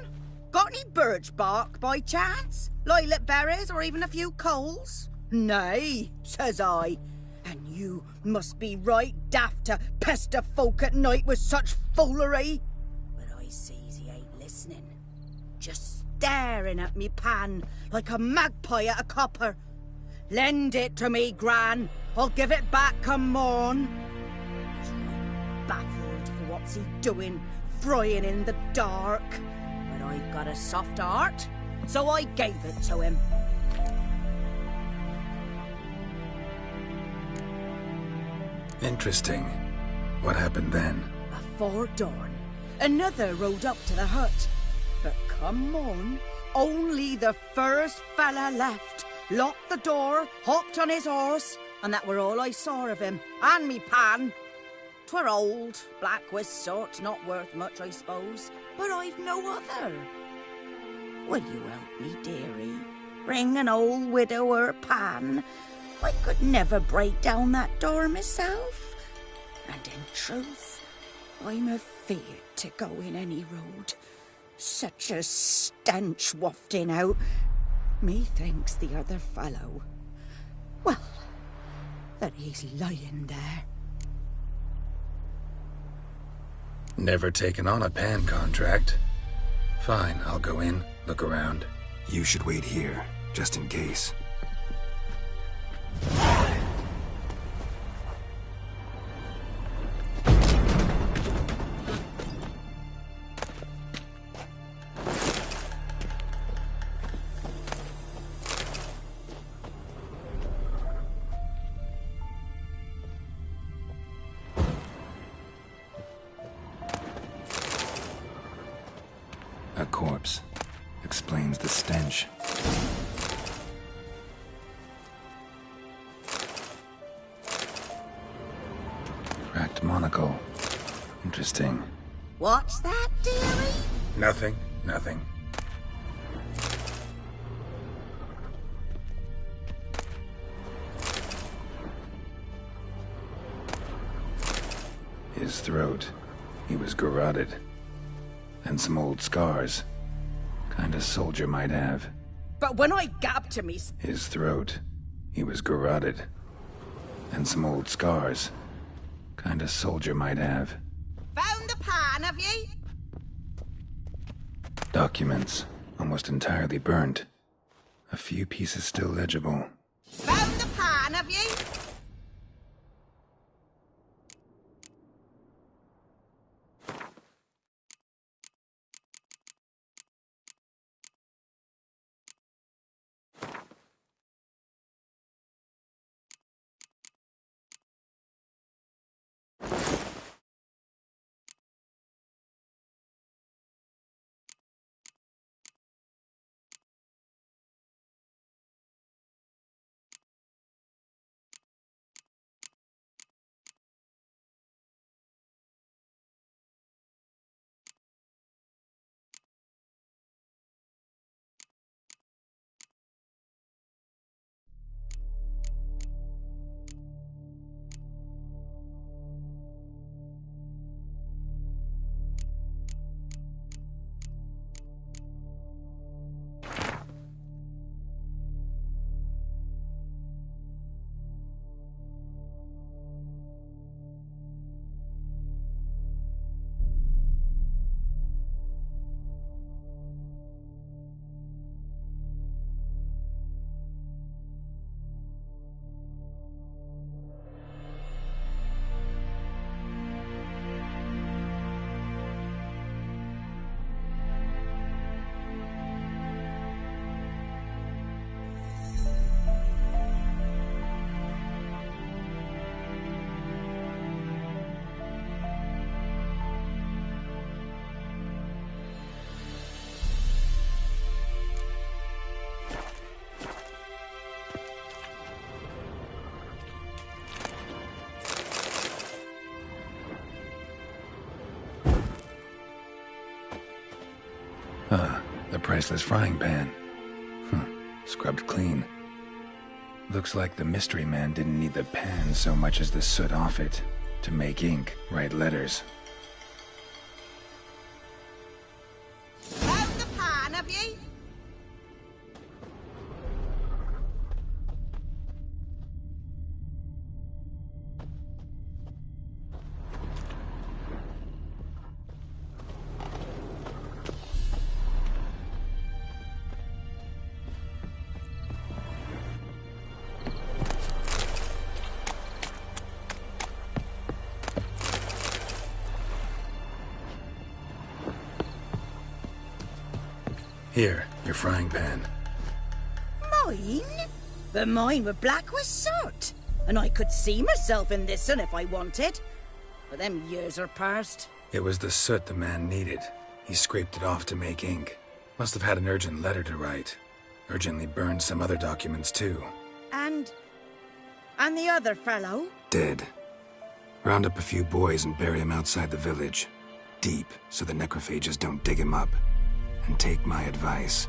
got any birch bark by chance? Lilac berries or even a few coals? Nay, says I. And you must be right daft to pester folk at night with such foolery. But I sees he ain't listening. Just staring at me pan like a magpie at a copper. Lend it to me, Gran. I'll give it back come morn. He's right baffled for what's he doing, frying in the dark. But I've got a soft heart, so I gave it to him. Interesting. What happened then? Before dawn, another rode up to the hut. But come on, only the first fella left. Locked the door, hopped on his horse, and that were all I saw of him, and me pan. 'Twere old, black with soot, not worth much, I suppose, but I've no other. Will you help me, dearie? Bring an old widower pan. I could never break down that door myself. And in truth, I'm afeard to go in any road. Such a stench wafting out. Methinks the other fellow, well, that he's lying there. Never taken on a pan contract. Fine, I'll go in, look around. You should wait here, just in case. A corpse. Explains the stench. Cracked monocle. Interesting. What's that, dearie? Nothing. His throat. He was garroted. And some old scars. Kind a soldier might have. But when I gab to me... His throat. He was garroted. And some old scars. Kind a soldier might have. Found the pan, have ye? Documents. Almost entirely burnt. A few pieces still legible. Found the pan, have ye? Ah, the priceless frying pan. Scrubbed clean. Looks like the mystery man didn't need the pan so much as the soot off it to make ink, write letters. Found the pan, have ye? Here, your frying pan. Mine? But mine were black with soot. And I could see myself in this one if I wanted. But them years are past. It was the soot the man needed. He scraped it off to make ink. Must have had an urgent letter to write. Urgently burned some other documents too. And the other fellow? Dead. Round up a few boys and bury him outside the village. Deep, so the necrophages don't dig him up. And take my advice.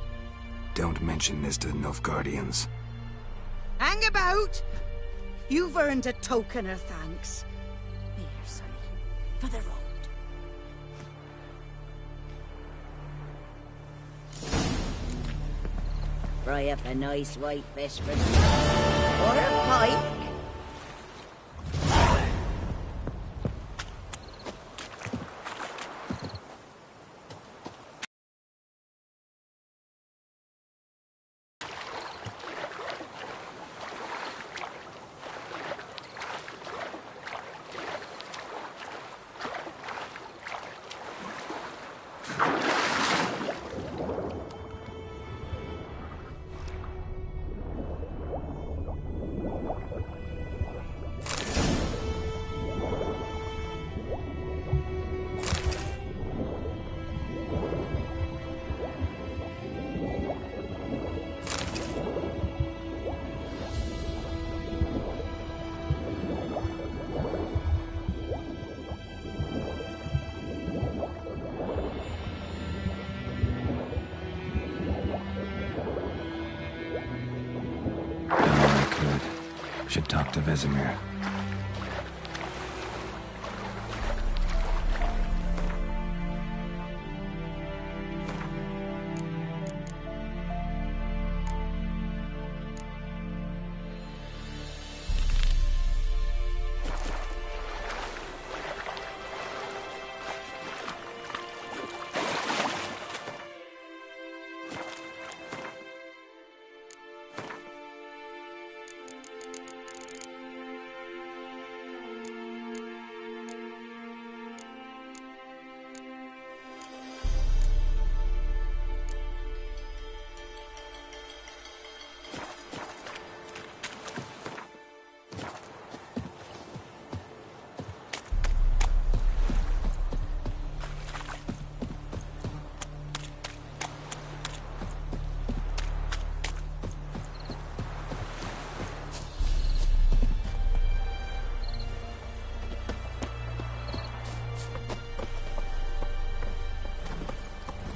Don't mention this to the Nilfgaardians. Hang about! You've earned a token of thanks. Here, sonny, for the road. Fry up a nice white fish for or a pike. Should talk to Vizima.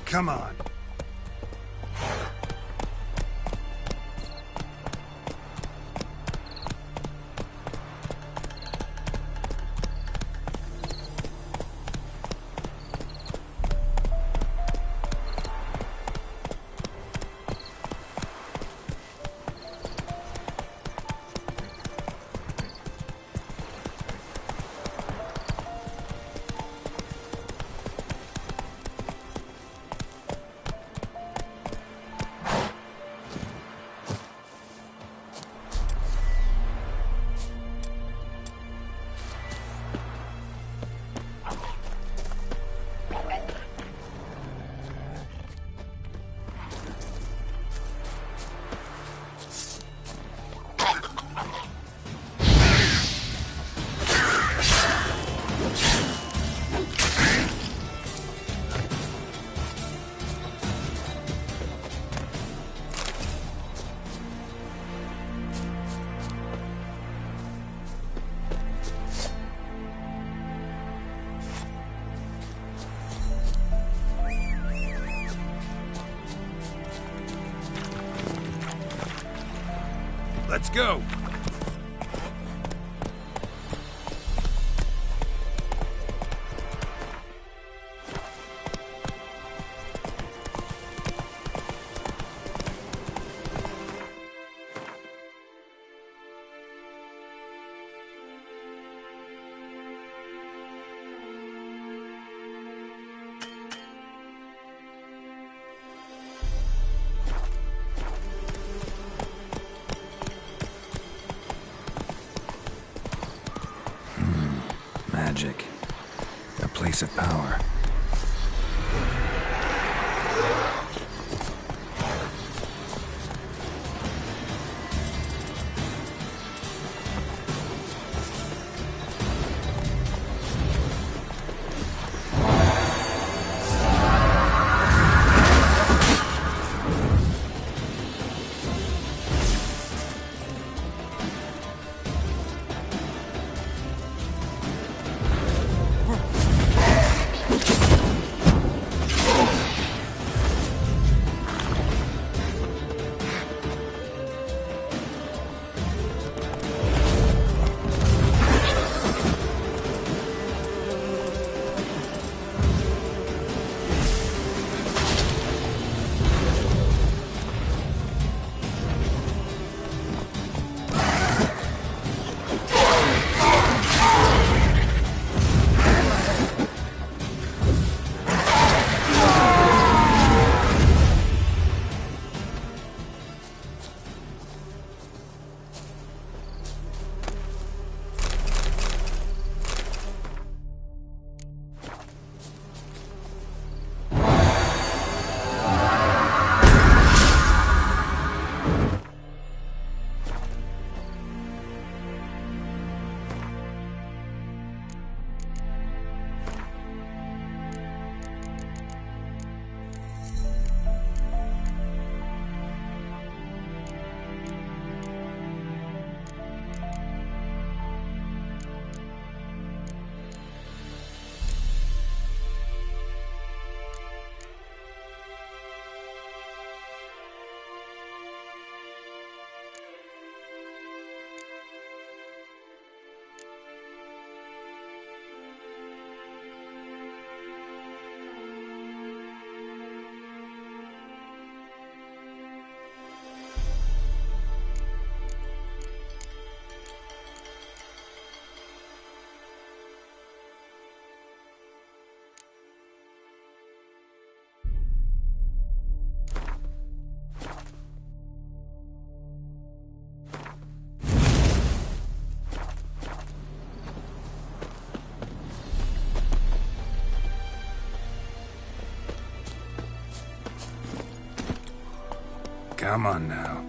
Come on. Let's go! Magic. A place of power. Come on now.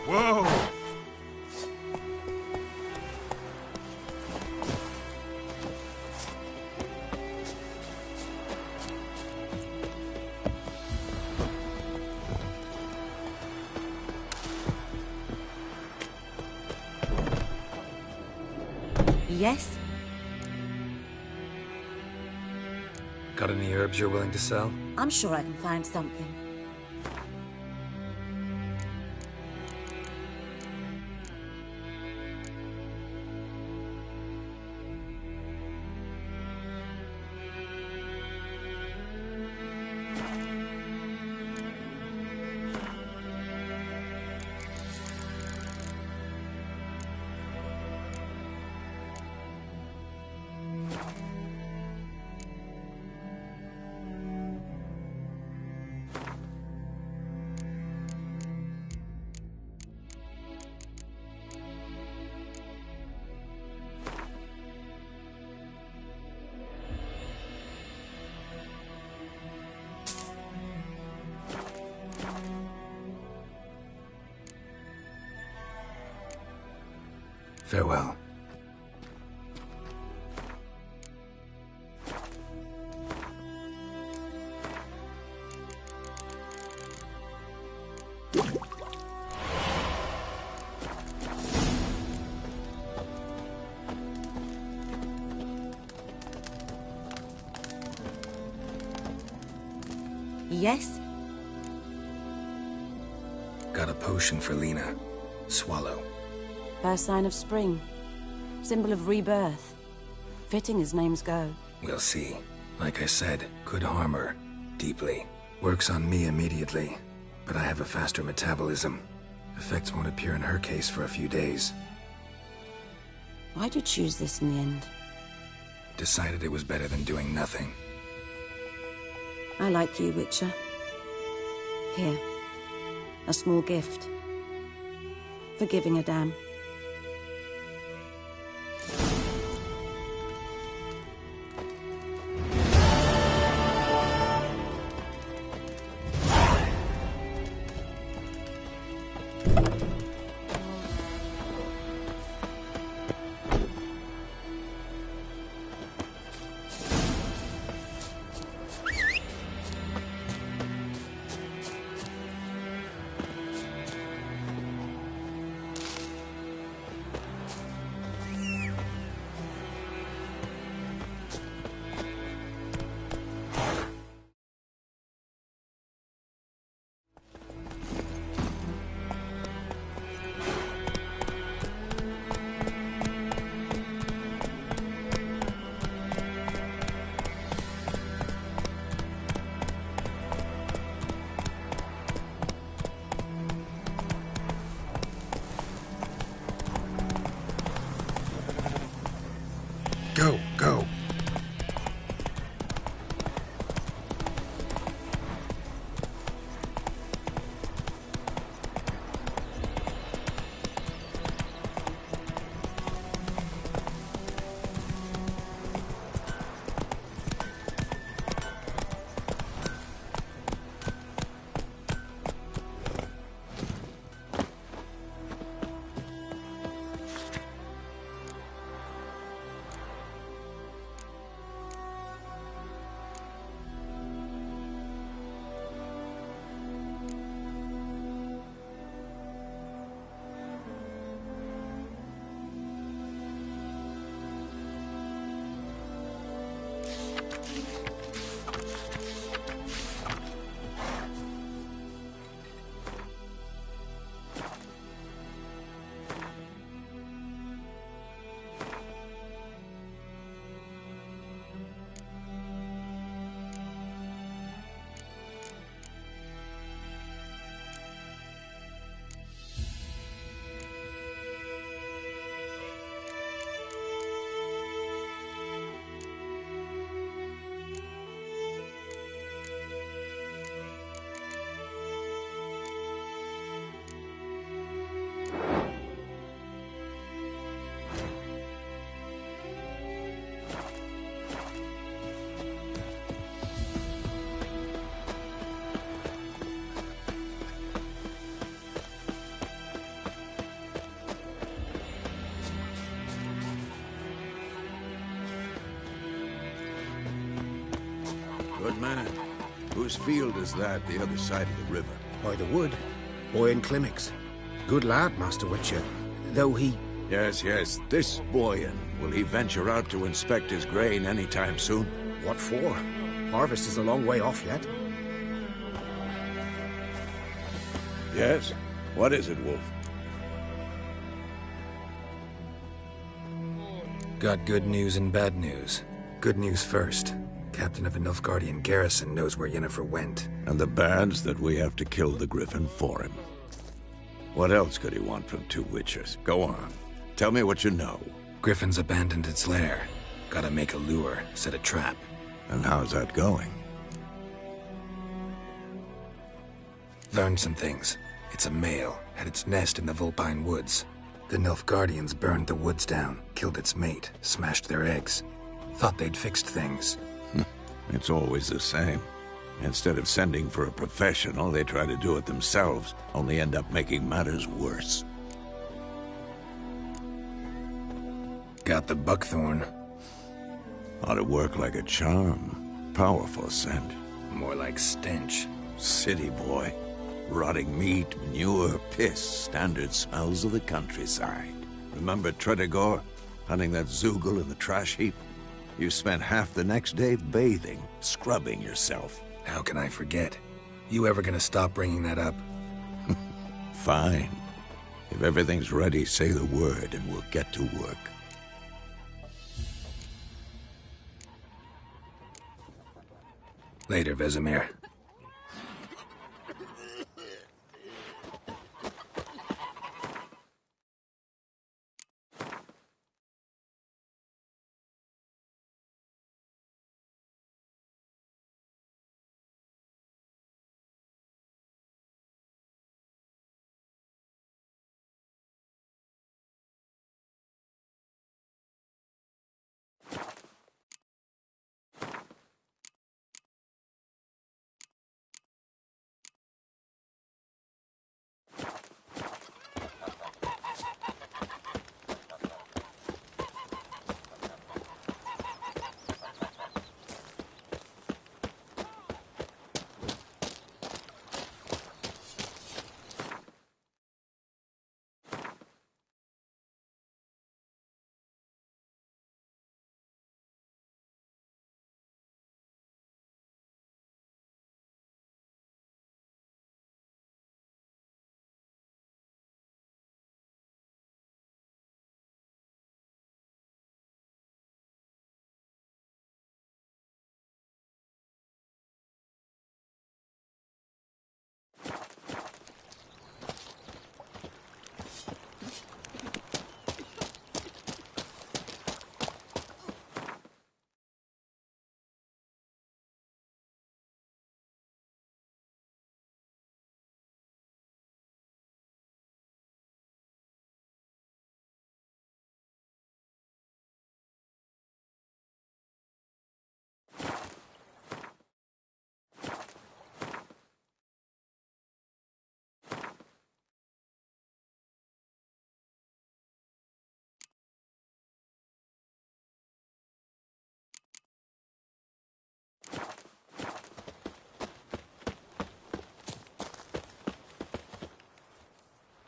Whoa! Yes? Got any herbs you're willing to sell? I'm sure I can find something. Farewell. Yes? Got a potion for Lena. Swallow. First sign of spring. Symbol of rebirth. Fitting as names go. We'll see. Like I said, could harm her. Deeply. Works on me immediately. But I have a faster metabolism. Effects won't appear in her case for a few days. Why'd you choose this in the end? Decided it was better than doing nothing. I like you, Witcher. Here. A small gift. For giving a damn. Go, go. Good man. Whose field is that, the other side of the river? By the wood. Boyan Clemmix. Good lad, Master Witcher. Though he... Yes, yes. This Boyan. Will he venture out to inspect his grain anytime soon? What for? Harvest is a long way off yet. Yes? What is it, Wolf? Got good news and bad news. Good news first. Captain of a Nilfgaardian garrison knows where Yennefer went. And the bad's that we have to kill the Griffin for him. What else could he want from two witchers? Go on. Tell me what you know. Griffin's abandoned its lair. Gotta make a lure, set a trap. And how's that going? Learned some things. It's a male, had its nest in the Vulpine Woods. The Nilfgaardians burned the woods down, killed its mate, smashed their eggs. Thought they'd fixed things. It's always the same. Instead of sending for a professional, they try to do it themselves, only end up making matters worse. Got the buckthorn. Ought to work like a charm. Powerful scent. More like stench. City boy. Rotting meat, manure, piss. Standard smells of the countryside. Remember Tredegor? Hunting that Zoogle in the trash heap? You spent half the next day bathing, scrubbing yourself. How can I forget? You ever gonna stop bringing that up? Fine. If everything's ready, say the word and we'll get to work. Later, Vizima.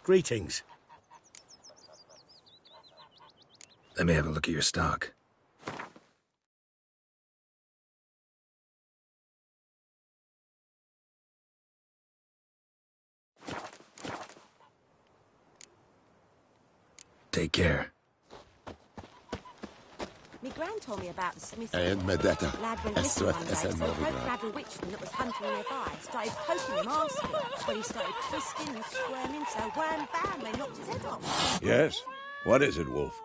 Greetings. Let me have a look at your stock. Take care. Me gran told me about the Smith. Lad went missing one day, so the folk grabbed a witchman that was hunting nearby. Started poking him, asking. But he started twisting and squirming, so wham bam, they knocked his head off. Yes? What is it, Wolf?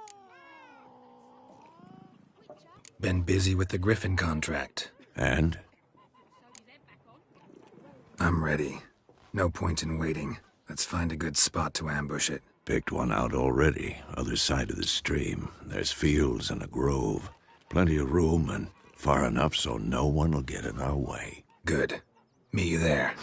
Been busy with the Griffin contract. And? I'm ready. No point in waiting. Let's find a good spot to ambush it. Picked one out already. Other side of the stream. There's fields and a grove. Plenty of room and far enough so no one will get in our way. Good. Meet you there.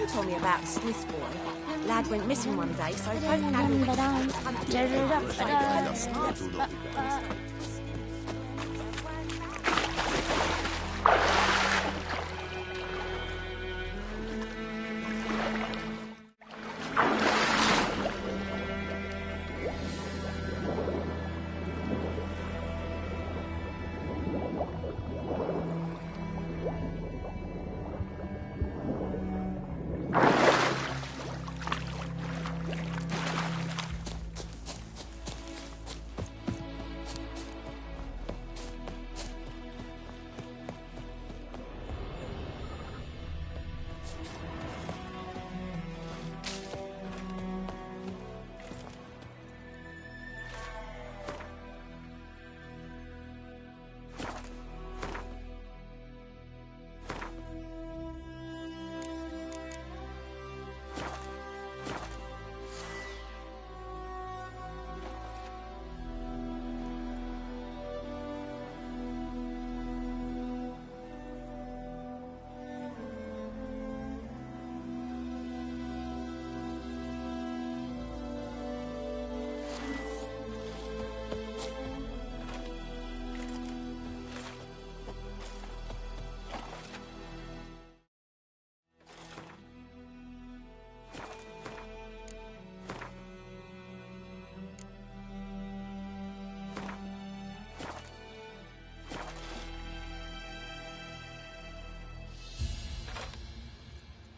told me about a Swiss boy. Lad went missing one day, so folk know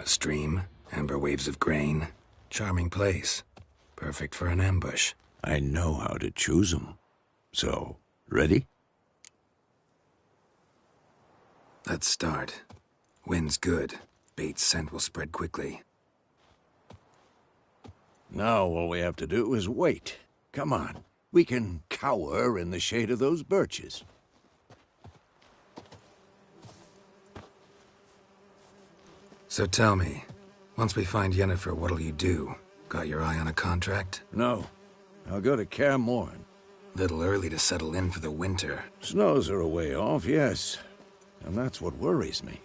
A stream, amber waves of grain. Charming place. Perfect for an ambush. I know how to choose 'em. So, ready? Let's start. Wind's good. Bait's scent will spread quickly. Now all we have to do is wait. Come on. We can cower in the shade of those birches. So tell me, once we find Yennefer, what'll you do? Got your eye on a contract? No. I'll go to Kaer Morhen. Little early to settle in for the winter. Snows are a way off, yes. And that's what worries me.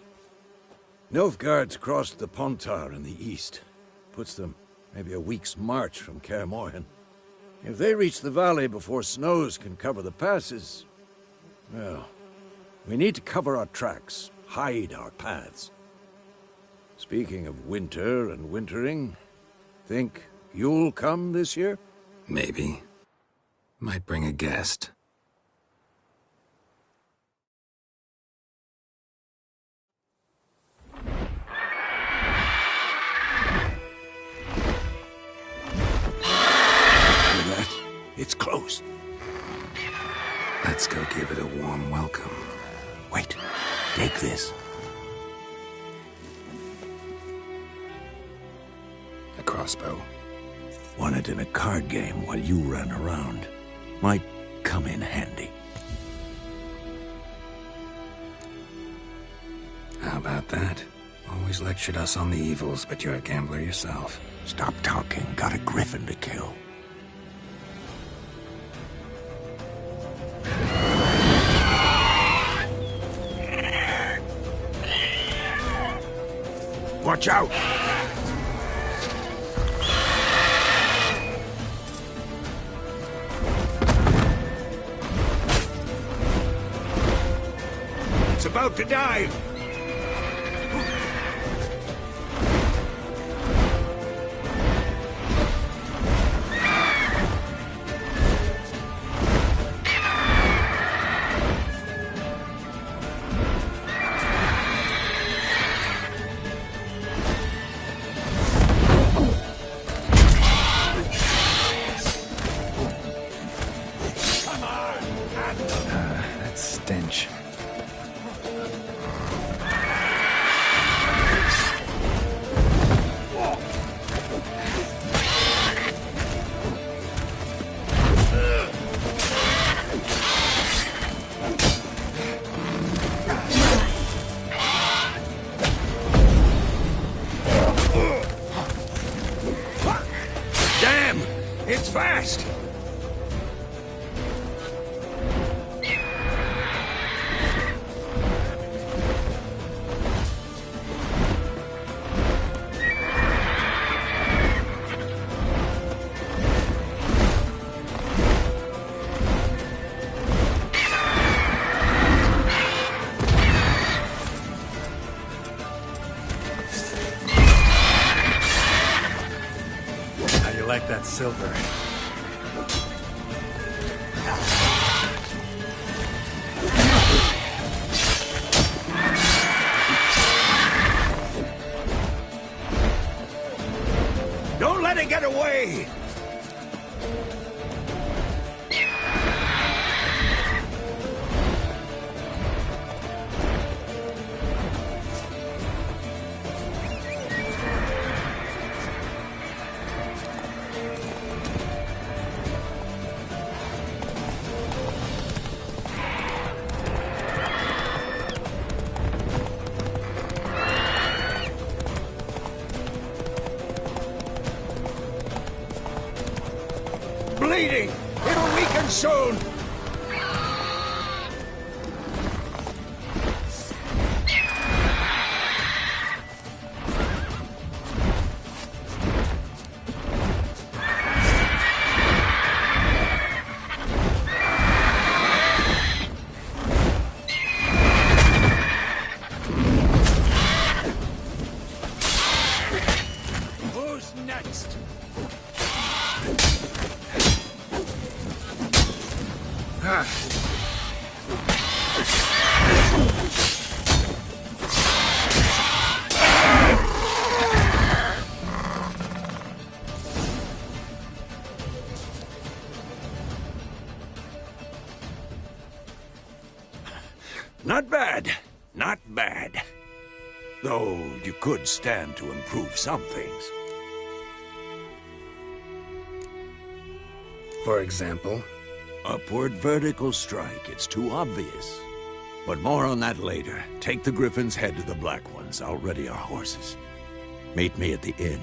Nilfgaard's crossed the Pontar in the east. Puts them maybe a week's march from Kaer Morhen. If they reach the valley before snows can cover the passes, well, we need to cover our tracks, hide our paths. Speaking of winter and wintering, think you'll come this year? Maybe. Might bring a guest. It's close. Let's go give it a warm welcome. Wait, take this. A crossbow. Won it in a card game while you ran around. Might come in handy. How about that? Always lectured us on the evils, but you're a gambler yourself. Stop talking. Got a griffin to kill. Watch out! It's about to dive! Stench. Damn! It's fast! like that silver. Don't let it get away! Bleeding! It'll weaken soon! Who's next? Not bad. Not bad. Though you could stand to improve some things. For example? Upward vertical strike. It's too obvious. But more on that later. Take the Griffin's head to the Black Ones. I'll ready our horses. Meet me at the inn.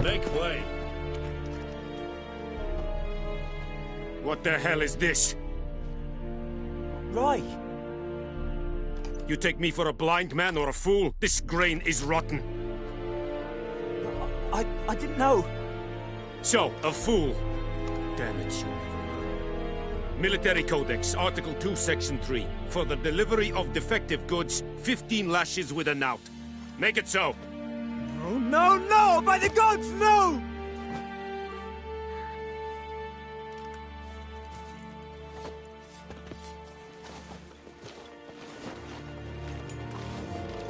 Make way. What the hell is this? Roy! You take me for a blind man or a fool? This grain is rotten. I didn't know. So, a fool. Damn it, you'll never learn. Military Codex, Article 2, Section 3. For the delivery of defective goods, 15 lashes with a knout. Make it so. Oh, no, no! By the gods, no!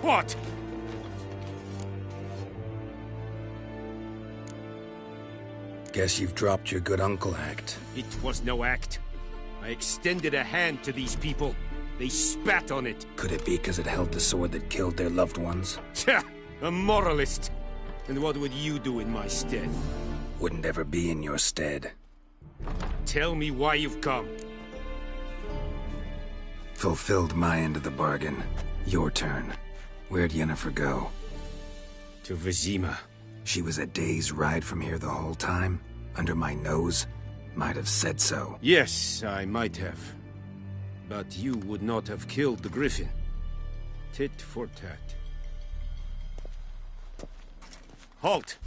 What? Guess you've dropped your good uncle act. It was no act. I extended a hand to these people. They spat on it. Could it be because it held the sword that killed their loved ones? Tja, a moralist. And what would you do in my stead? Wouldn't ever be in your stead. Tell me why you've come. Fulfilled my end of the bargain. Your turn. Where'd Yennefer go? To Vizima. She was a day's ride from here the whole time? Under my nose? Might have said so. Yes, I might have. But you would not have killed the Griffin. Tit for tat. Halt!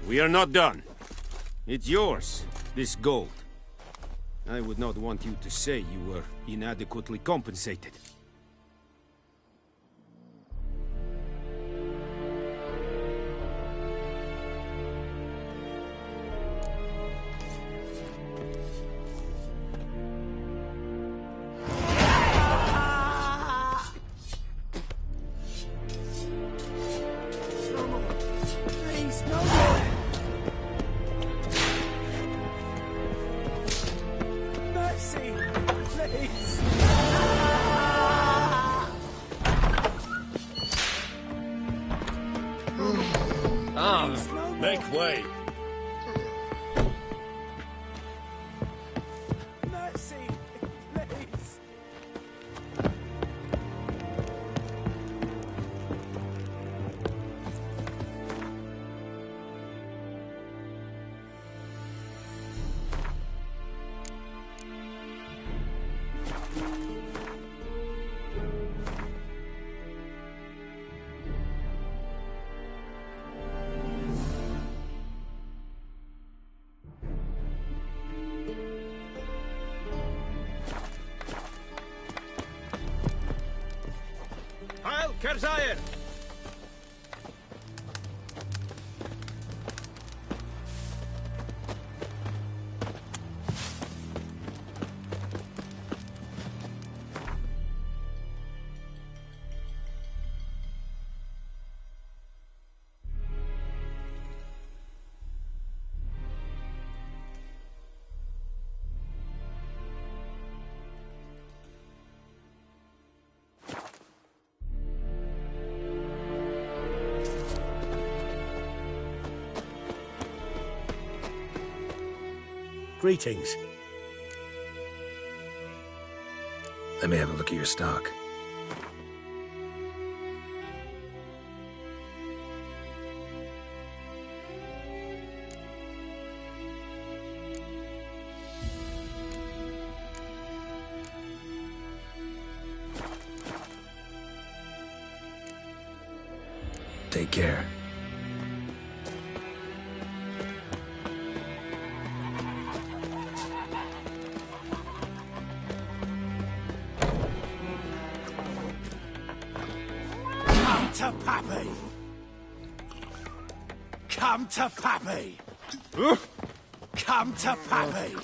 We are not done. It's yours, this gold. I would not want you to say you were inadequately compensated. Make way. Mercy, please. Heil Kerzayer! Greetings. Let me have a look at your stock. Take care. Come to Pappy! Come to Pappy! Come to Pappy!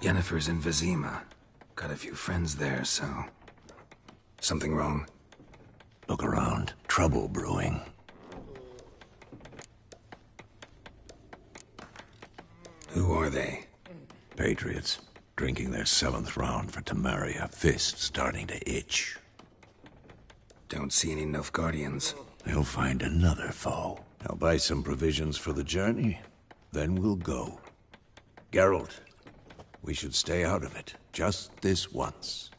Yennefer's in Vizima. Got a few friends there, so... Something wrong? Look around. Trouble brewing. Who are they? Patriots. Drinking their 7th round for Temeria. Fist starting to itch. Don't see any Nilfgaardians. They'll find another foe. I'll buy some provisions for the journey. Then we'll go. Geralt, we should stay out of it. Just this once.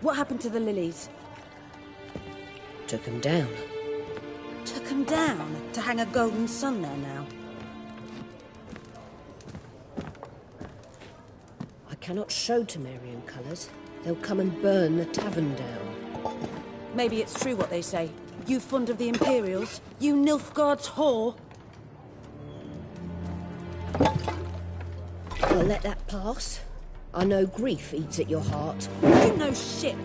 What happened to the lilies? Took them down. Took them down? To hang a golden sun there now? I cannot show Temerian colours. They'll come and burn the tavern down. Maybe it's true what they say. You fond of the Imperials? You Nilfgaard's whore? I'll let that pass. I know grief eats at your heart. You know shit.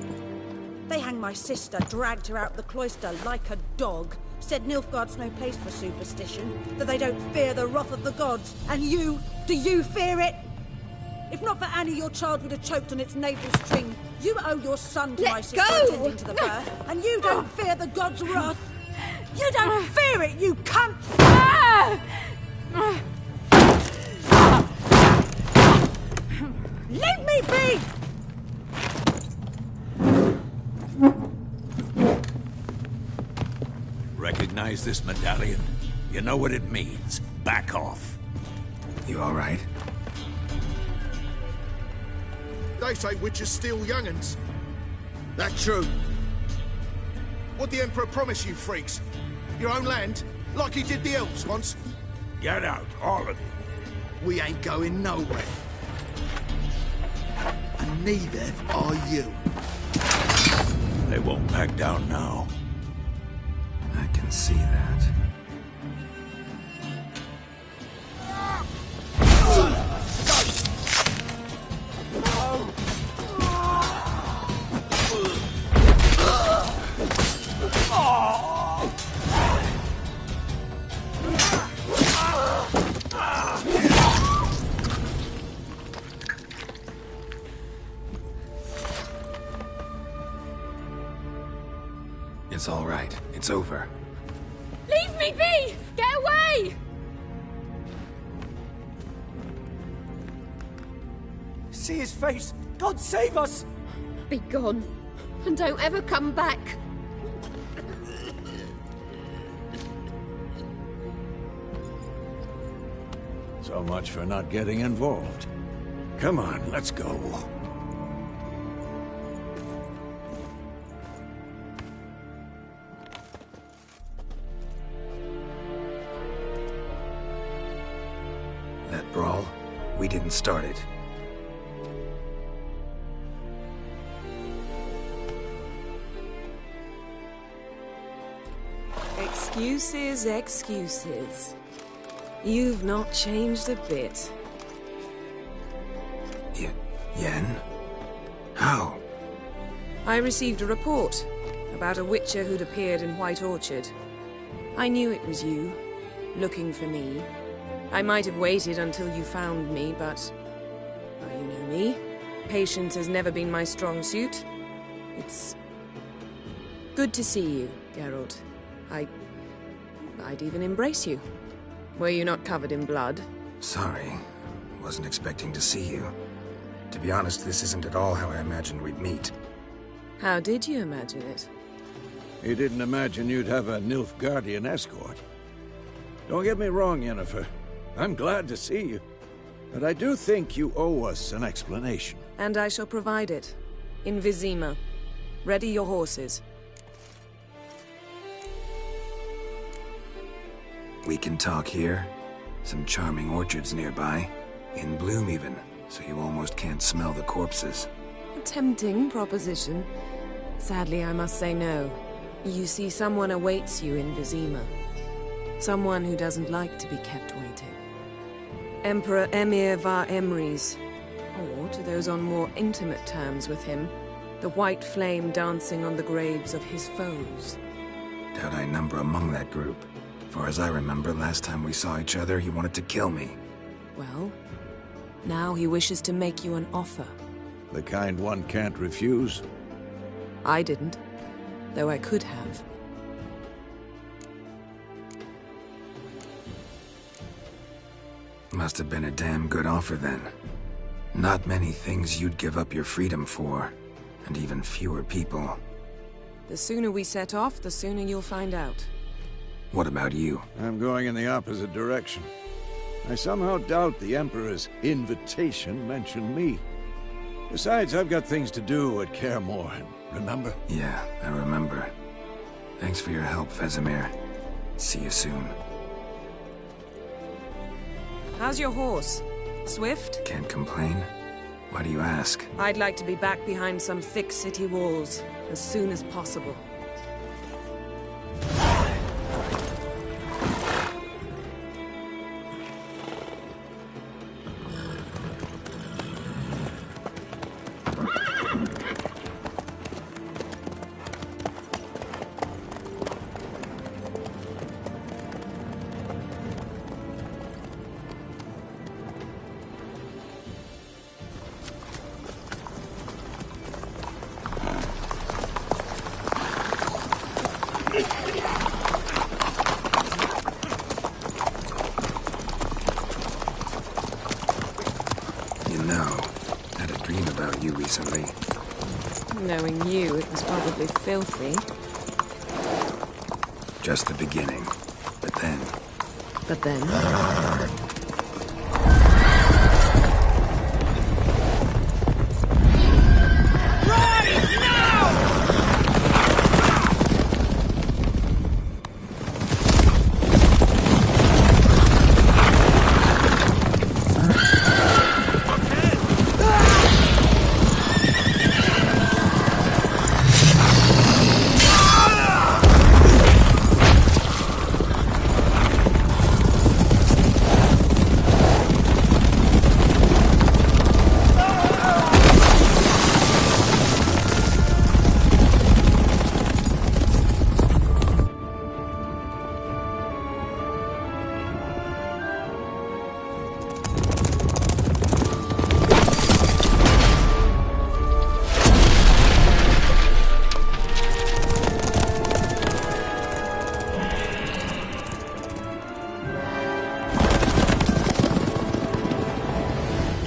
They hanged my sister, dragged her out the cloister like a dog. Said Nilfgaard's no place for superstition, that they don't fear the wrath of the gods. And you? Do you fear it? If not for Annie, your child would have choked on its navel string. You owe your son to my sister attending to the birth, and you don't fear the gods' wrath. You don't fear it, you cunt! Leave me be! Recognize this medallion? You know what it means. Back off. You all right? They say witches steal young'uns. That true? What'd the Emperor promise you freaks? Your own land? Like he did the elves once? Get out, all of you. we ain't going nowhere. And neither are you. They won't back down now. I can see that. It's all right. It's over. Leave me be! Get away! See his face! God save us! Be gone, and don't ever come back. So much for not getting involved. Come on, let's go. That brawl, we didn't start it. Excuses, excuses. You've not changed a bit. Yen? How? I received a report about a witcher who'd appeared in White Orchard. I knew it was you, looking for me. I might have waited until you found me, but... well, you know me. Patience has never been my strong suit. It's... good to see you, Geralt. I'd even embrace you. Were you not covered in blood? Sorry. Wasn't expecting to see you. To be honest, this isn't at all how I imagined we'd meet. How did you imagine it? You didn't imagine you'd have a Nilfgaardian escort. Don't get me wrong, Yennefer. I'm glad to see you. But I do think you owe us an explanation. And I shall provide it. In Vizima. Ready your horses. We can talk here. Some charming orchards nearby. In bloom even, so you almost can't smell the corpses. A tempting proposition. Sadly, I must say no. You see, someone awaits you in Vizima. Someone who doesn't like to be kept waiting. Emperor Emir var Emrys. Or, to those on more intimate terms with him, the white flame dancing on the graves of his foes. Doubt I number among that group. Far as I remember, last time we saw each other, he wanted to kill me. Well, now he wishes to make you an offer. The kind one can't refuse? I didn't, though I could have. Must have been a damn good offer then. Not many things you'd give up your freedom for, and even fewer people. The sooner we set off, the sooner you'll find out. What about you? I'm going in the opposite direction. I somehow doubt the Emperor's invitation mentioned me. Besides, I've got things to do at Kaer Morhen, remember? Yeah, I remember. Thanks for your help, Vesemir. See you soon. How's your horse? Swift? Can't complain. Why do you ask? I'd like to be back behind some thick city walls as soon as possible. Recently. Knowing you, it was probably filthy. Just the beginning. But then... But then?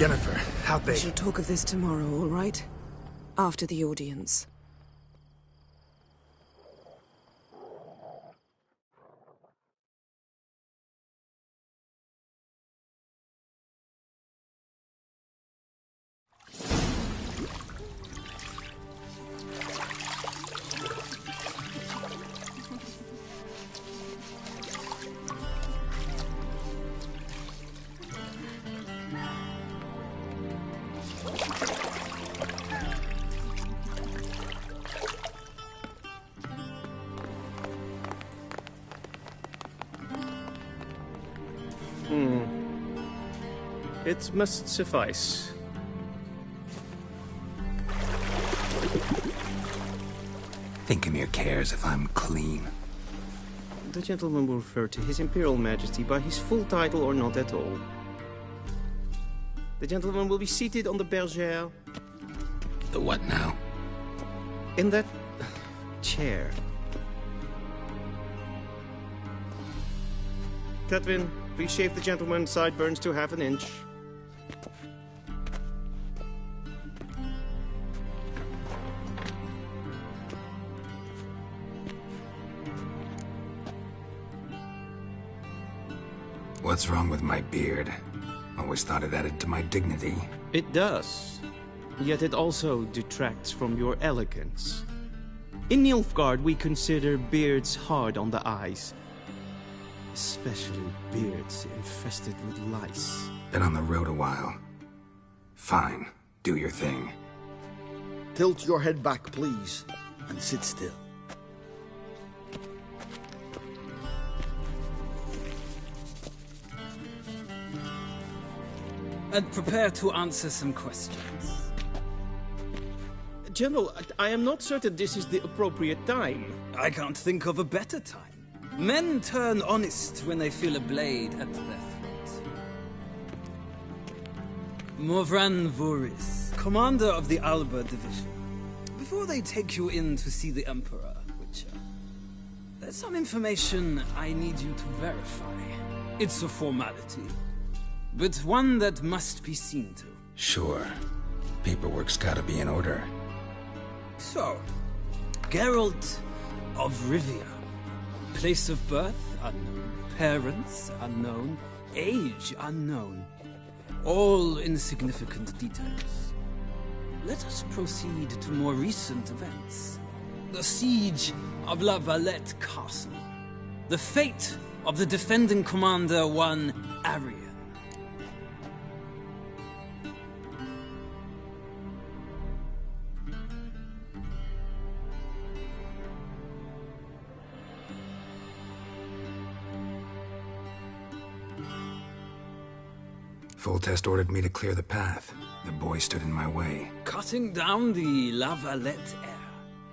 Yennefer, how'd We they... shall talk of this tomorrow, all right? After the audience. It must suffice. Thinkamere cares if I'm clean. The gentleman will refer to His Imperial Majesty by his full title or not at all. The gentleman will be seated on the bergère. The what now? In that chair. Catwin, please shave the gentleman's sideburns to half an inch. What's wrong with my beard? Always thought it added to my dignity. It does. Yet it also detracts from your elegance. In Nilfgaard, we consider beards hard on the eyes. Especially beards infested with lice. Been on the road a while. Fine. Do your thing. Tilt your head back, please, and sit still. And prepare to answer some questions. General, I am not certain this is the appropriate time. I can't think of a better time. Men turn honest when they feel a blade at their throat. Morvran Voris, commander of the Alba Division. Before they take you in to see the Emperor, Witcher, there's some information I need you to verify. It's a formality, but one that must be seen to. Sure. Paperwork's gotta be in order. So, Geralt of Rivia. Place of birth unknown. Parents unknown. Age unknown. All insignificant details. Let us proceed to more recent events. The siege of La Valette Castle. The fate of the defending commander, one Arian. Foltest ordered me to clear the path. The boy stood in my way. Cutting down the La Valette heir.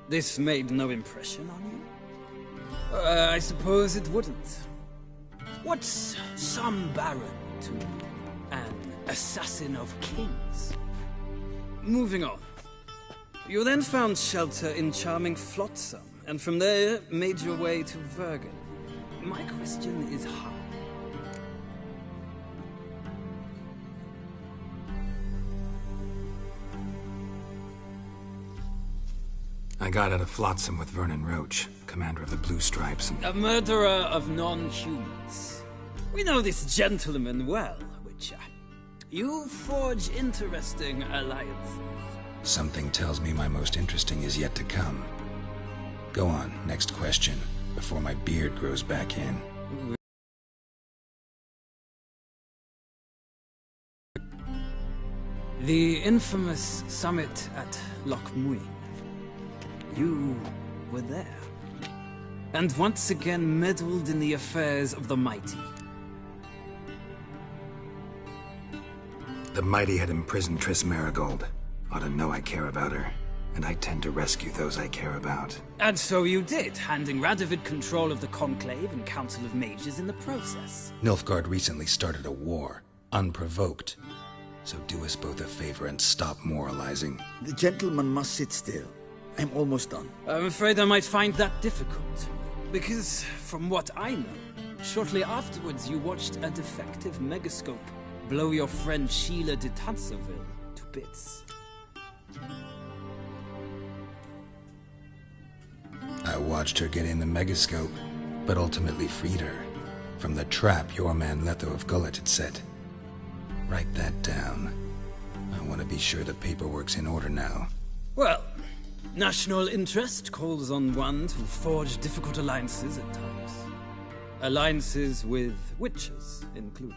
This made no impression on you? I suppose it wouldn't. What's some baron to an assassin of kings? Moving on. You then found shelter in charming Flotsam, and from there made your way to Vergen. My question is how? I got out of Flotsam with Vernon Roach, commander of the Blue Stripes, and... A murderer of non-humans. We know this gentleman well, Witcher. You forge interesting alliances. Something tells me my most interesting is yet to come. Go on, next question, before my beard grows back in. The infamous summit at Loch Muin. You were there. And once again meddled in the affairs of the mighty. The mighty had imprisoned Triss Marigold. Ought to know I care about her, and I tend to rescue those I care about. And so you did, handing Radovid control of the Conclave and Council of Mages in the process. Nilfgaard recently started a war, unprovoked. So do us both a favor and stop moralizing. The gentleman must sit still. I'm almost done. I'm afraid I might find that difficult. Because, from what I know, shortly afterwards you watched a defective megascope blow your friend Sheila de Tanserville to bits. I watched her get in the megascope, but ultimately freed her from the trap your man Letho of Gullet had set. Write that down. I want to be sure the paperwork's in order now. Well, national interest calls on one to forge difficult alliances at times. Alliances with witches included.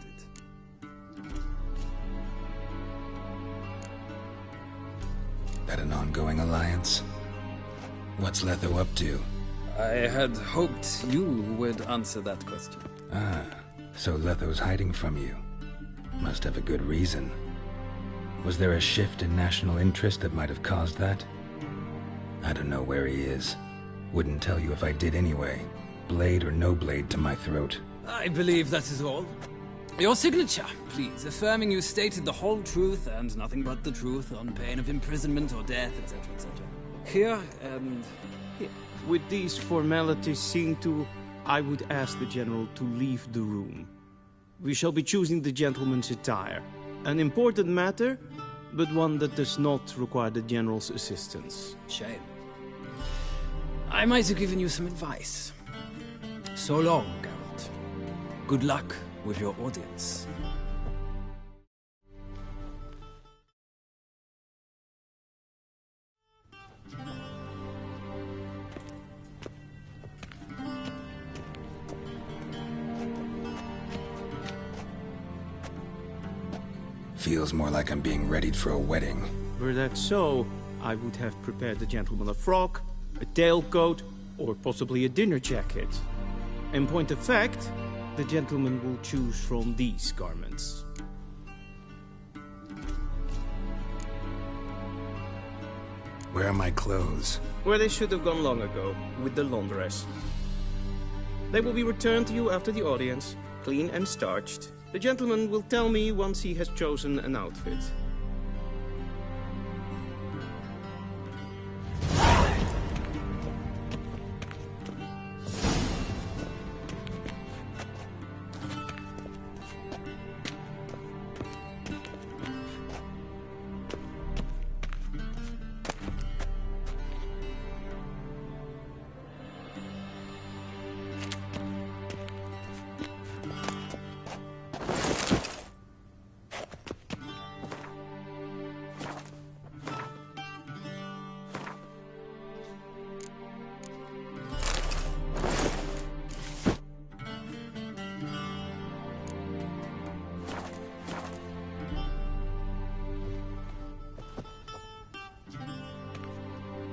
That an ongoing alliance? What's Letho up to? I had hoped you would answer that question. Ah, so Letho's hiding from you. Must have a good reason. Was there a shift in national interest that might have caused that? I don't know where he is. Wouldn't tell you if I did anyway. Blade or no blade to my throat. I believe that is all. Your signature, please, affirming you stated the whole truth and nothing but the truth on pain of imprisonment or death, etc., etc. Here and here. With these formalities seen to, I would ask the General to leave the room. We shall be choosing the gentleman's attire. An important matter, but one that does not require the General's assistance. Shame. I might have given you some advice. So long, Geralt. Good luck with your audience. Feels more like I'm being readied for a wedding. Were that so, I would have prepared the gentleman a frock, a tailcoat, or possibly a dinner jacket. In point of fact, the gentleman will choose from these garments. Where are my clothes? Where they should have gone long ago, with the laundress. They will be returned to you after the audience, clean and starched. The gentleman will tell me once he has chosen an outfit.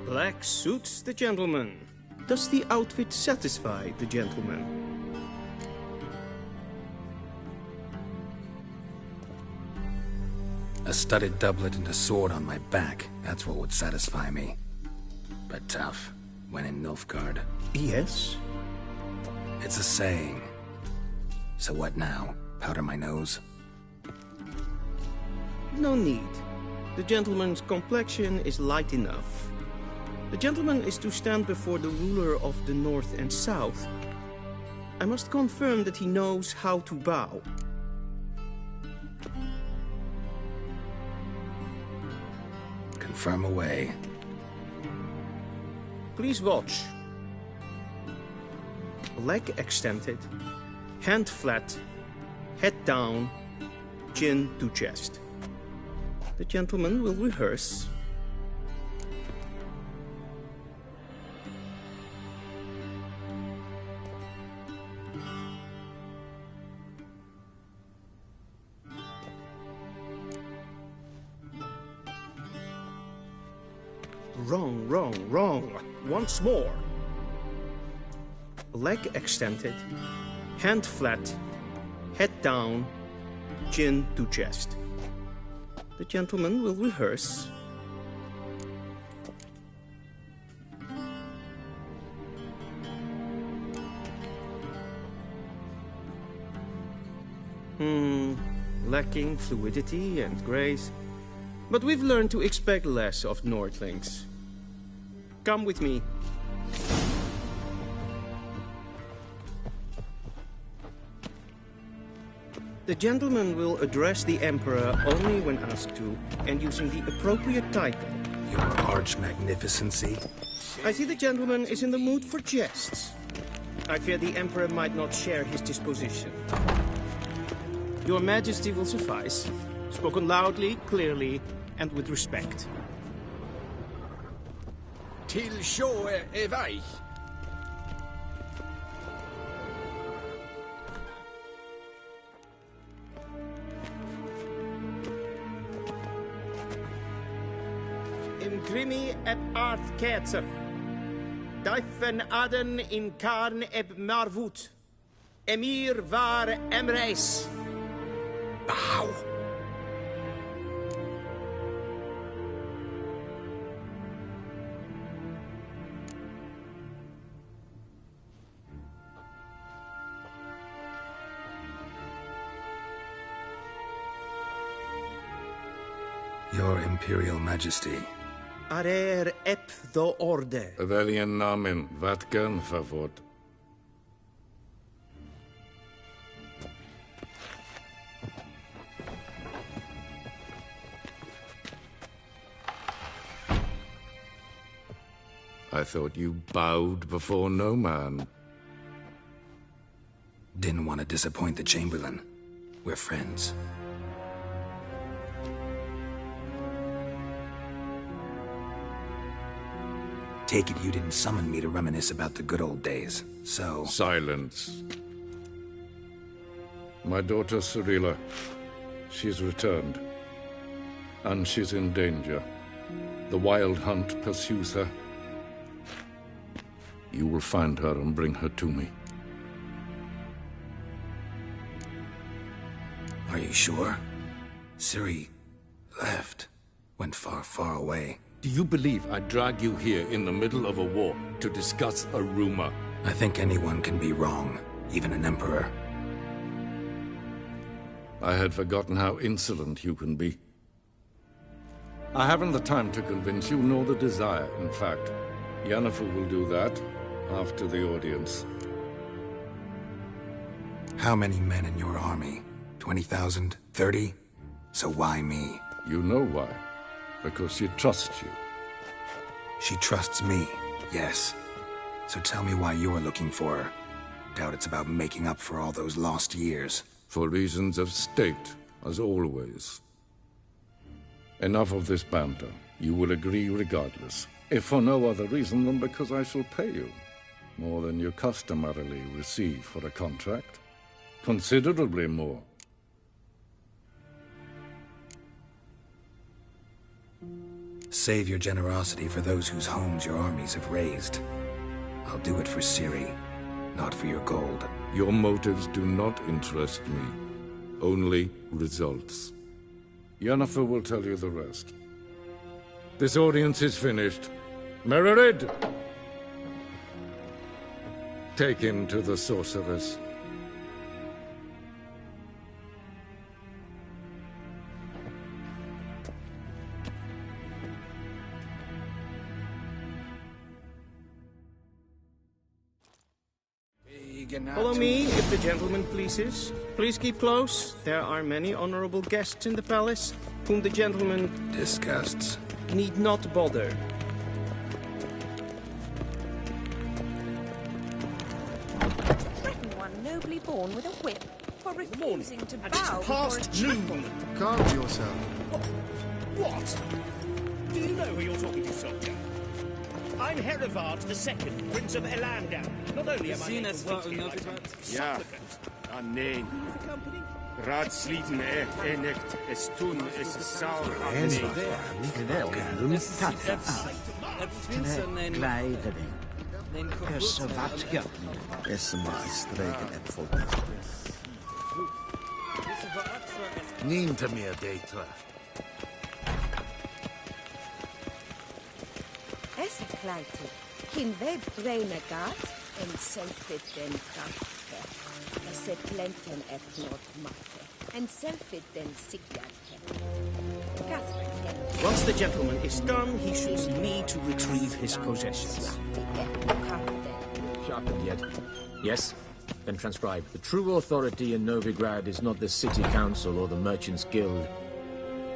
Black suits the gentleman. Does the outfit satisfy the gentleman? A studded doublet and a sword on my back. That's what would satisfy me. But tough, when in Nilfgaard. Yes? It's a saying. So what now? Powder my nose? No need. The gentleman's complexion is light enough. The gentleman is to stand before the ruler of the North and South. I must confirm that he knows how to bow. Confirm away. Please watch. Leg extended, hand flat, head down, chin to chest. The gentleman will rehearse. Wrong, wrong, wrong. Once more. Leg extended, hand flat, head down, chin to chest. The gentleman will rehearse. Lacking fluidity and grace. But we've learned to expect less of Nordlings. Come with me. The gentleman will address the Emperor only when asked to, and using the appropriate title. Your Arch-Magnificency? I see the gentleman is in the mood for jests. I fear the Emperor might not share his disposition. Your Majesty will suffice. Spoken loudly, clearly, and with respect. Till sjå är väg. Imprimi et art ketzer. Daifen aden in karn eb marvut. Emir var emreis. Bow. Your Imperial Majesty. Arer ep the orde. Väljen namen, vatkan favor. I thought you bowed before no man. Didn't want to disappoint the Chamberlain. We're friends. Take it you didn't summon me to reminisce about the good old days, so... Silence. My daughter Cyrilla, she's returned. And she's in danger. The Wild Hunt pursues her. You will find her and bring her to me. Are you sure? Ciri left. Went far, far away. Do you believe I'd drag you here in the middle of a war to discuss a rumor? I think anyone can be wrong, even an emperor. I had forgotten how insolent you can be. I haven't the time to convince you, nor the desire, in fact. Yennefer will do that after the audience. How many men in your army? 20,000? 30? So why me? You know why. Because she trusts you. She trusts me, yes. So tell me why you're looking for her. Doubt it's about making up for all those lost years. For reasons of state, as always. Enough of this banter. You will agree regardless. If for no other reason than because I shall pay you. More than you customarily receive for a contract. Considerably more. Save your generosity for those whose homes your armies have razed. I'll do it for Ciri, not for your gold. Your motives do not interest me. Only results. Yennefer will tell you the rest. This audience is finished. Mererid! Take him to the sorceress. Follow me, if the gentleman pleases. Please keep close. There are many honorable guests in the palace, whom the gentleman... disgusts. ...need not bother. Threaten one nobly born with a whip for refusing to bow It's past noon. Calm yourself. What? Do you know who you're talking to, soldier? I'm Herivard II, Prince of Elandar. Not only am I here to wait here, Ja, nee. Raadsliden echt is toen is saur En geweldig tatta. Kleidering. Kussen vatja. Is maar streken en voldoende. Niente meer detra. Esse kleite, kin web braine gat, en selfit den krachte. Esse plenten et not matte, en selfit den sigjate. Once the gentleman is done, he shoots me to retrieve his possessions. Sharpened yet? Yes? Then transcribe. The true authority in Novigrad is not the city council or the merchants' guild,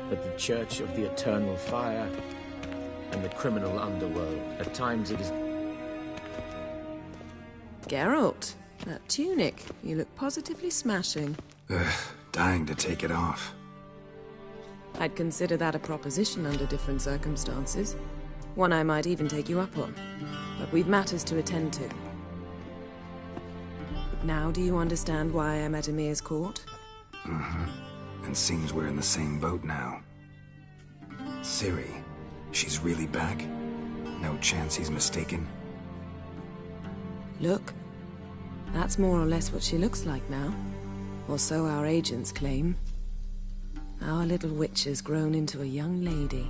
but the Church of the Eternal Fire and the criminal underworld. At times it is... Geralt, that tunic. You look positively smashing. Ugh, dying to take it off. I'd consider that a proposition under different circumstances. One I might even take you up on. But we've matters to attend to. Now do you understand why I'm at Emir's court? Mm-hmm. And seems we're in the same boat now. Ciri, she's really back? No chance he's mistaken? Look, that's more or less what she looks like now. Or so our agents claim. Our little witch has grown into a young lady.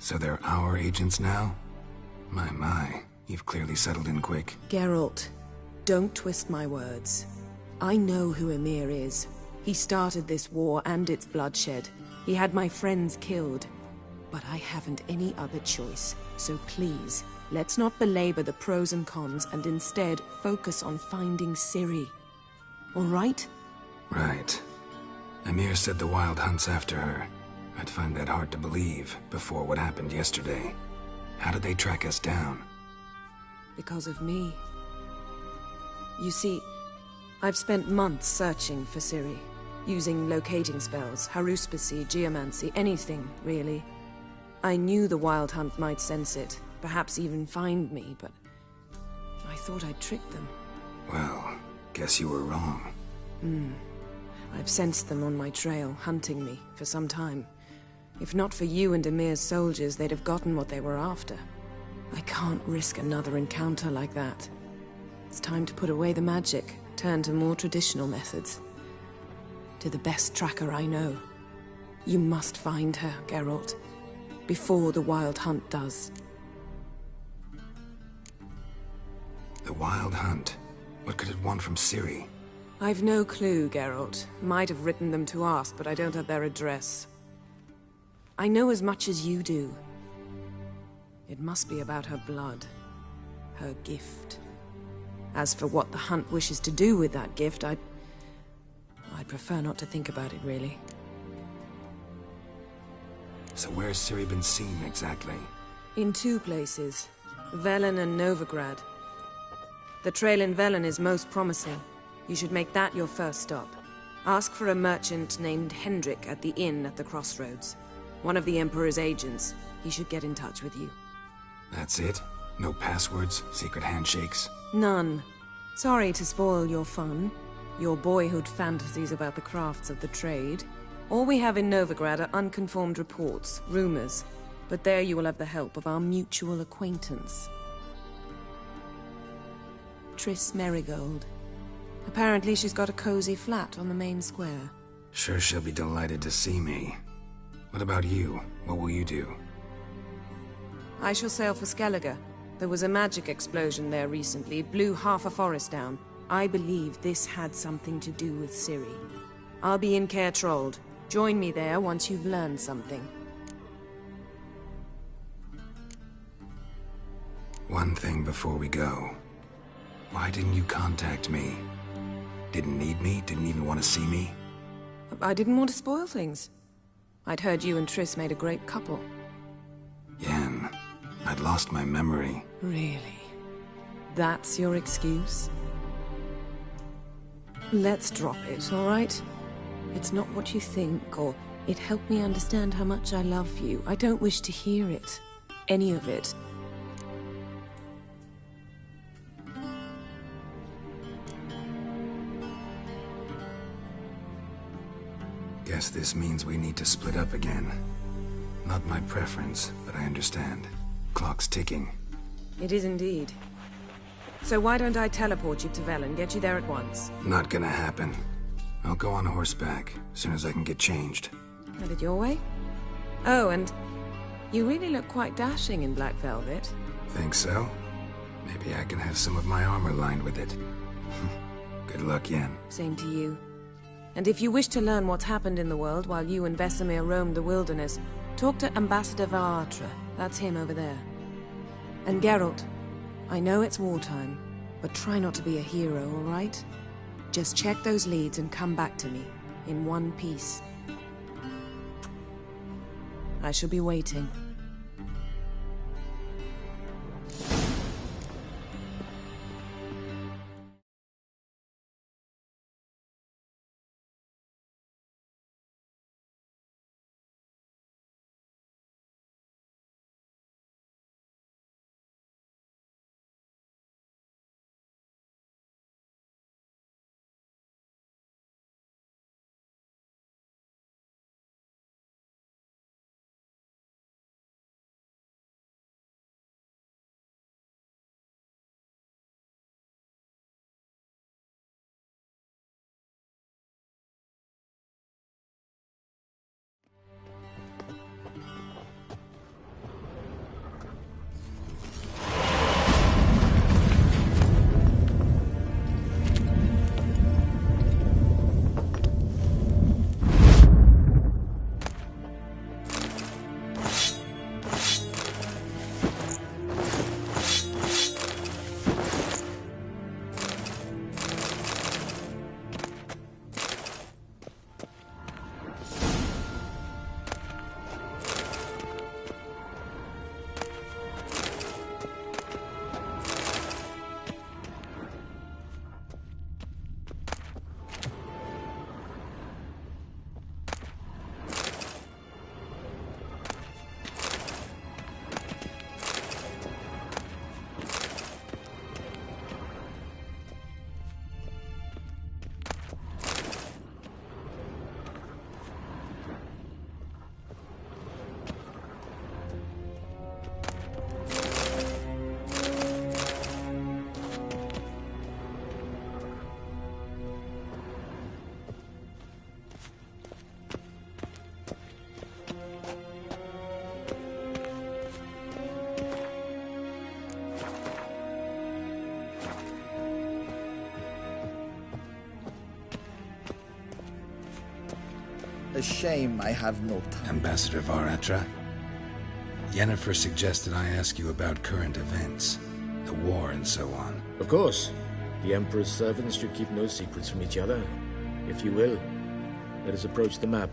So they're our agents now? My, you've clearly settled in quick. Geralt, don't twist my words. I know who Emir is. He started this war and its bloodshed. He had my friends killed. But I haven't any other choice. So please, let's not belabor the pros and cons and instead focus on finding Ciri. All right? Right. Emir said the Wild Hunt's after her. I'd find that hard to believe before what happened yesterday. How did they track us down? Because of me. You see, I've spent months searching for Ciri, using locating spells, haruspicy, geomancy, anything, really. I knew the Wild Hunt might sense it, perhaps even find me, but I thought I'd trick them. Well, guess you were wrong. I've sensed them on my trail, hunting me, for some time. If not for you and Emir's soldiers, they'd have gotten what they were after. I can't risk another encounter like that. It's time to put away the magic, turn to more traditional methods. To the best tracker I know. You must find her, Geralt. Before the Wild Hunt does. The Wild Hunt? What could it want from Ciri? I've no clue, Geralt. Might have written them to ask, but I don't have their address. I know as much as you do. It must be about her blood. Her gift. As for what the Hunt wishes to do with that gift, I'd prefer not to think about it, really. So where's Ciri been seen, exactly? In two places. Velen and Novigrad. The trail in Velen is most promising. You should make that your first stop. Ask for a merchant named Hendrik at the inn at the crossroads. One of the Emperor's agents. He should get in touch with you. That's it? No passwords, secret handshakes? None. Sorry to spoil your fun. Your boyhood fantasies about the crafts of the trade. All we have in Novigrad are unconfirmed reports, rumors. But there you will have the help of our mutual acquaintance. Triss Merigold. Apparently she's got a cozy flat on the main square. Sure she'll be delighted to see me. What about you? What will you do? I shall sail for Skellige. There was a magic explosion there recently. It blew half a forest down. I believe this had something to do with Ciri. I'll be in Caer Trold. Join me there once you've learned something. One thing before we go. Why didn't you contact me? Didn't need me? Didn't even want to see me? I didn't want to spoil things. I'd heard you and Triss made a great couple. Yen, I'd lost my memory. Really? That's your excuse? Let's drop it, all right? It's not what you think, or it helped me understand how much I love you. I don't wish to hear it. Any of it. Guess this means we need to split up again. Not my preference, but I understand. Clock's ticking. It is indeed. So why don't I teleport you to Velen, get you there at once? Not gonna happen. I'll go on horseback, as soon as I can get changed. Have it your way? Oh, and you really look quite dashing in black velvet. Think so? Maybe I can have some of my armor lined with it. Good luck, Yen. Same to you. And if you wish to learn what's happened in the world while you and Vesemir roamed the wilderness, talk to Ambassador Varatra. That's him over there. And Geralt, I know it's wartime, but try not to be a hero, all right? Just check those leads and come back to me, in one piece. I shall be waiting. A shame I have no time. Ambassador Varatra, Yennefer suggested I ask you about current events, the war and so on. Of course. The Emperor's servants should keep no secrets from each other. If you will, let us approach the map.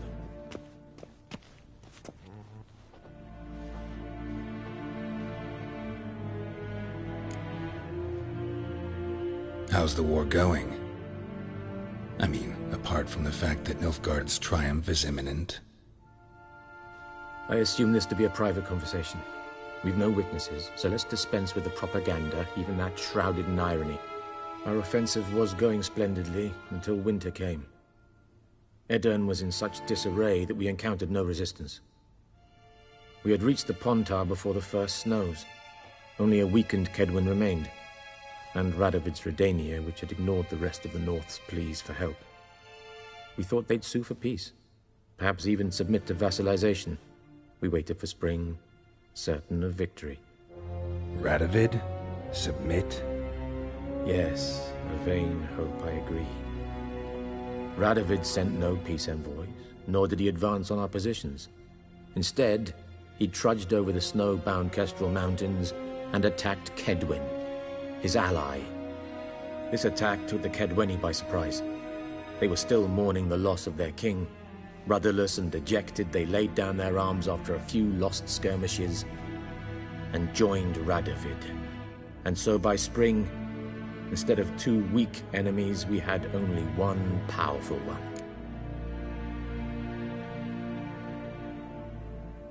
How's the war going? I mean, apart from the fact that Nilfgaard's triumph is imminent. I assume this to be a private conversation. We've no witnesses, so let's dispense with the propaganda, even that shrouded in irony. Our offensive was going splendidly until winter came. Edirn was in such disarray that we encountered no resistance. We had reached the Pontar before the first snows. Only a weakened Kedwen remained, and Radovid's Redania, which had ignored the rest of the North's pleas for help. We thought they'd sue for peace, perhaps even submit to vassalization. We waited for spring, certain of victory. Radovid? Submit? Yes, a vain hope, I agree. Radovid sent no peace envoys, nor did he advance on our positions. Instead, he trudged over the snow-bound Kestrel Mountains and attacked Kedwen, his ally. This attack took the Kedweni by surprise. They were still mourning the loss of their king. Rudderless and dejected, they laid down their arms after a few lost skirmishes and joined Radovid. And so by spring, instead of two weak enemies, we had only one powerful one.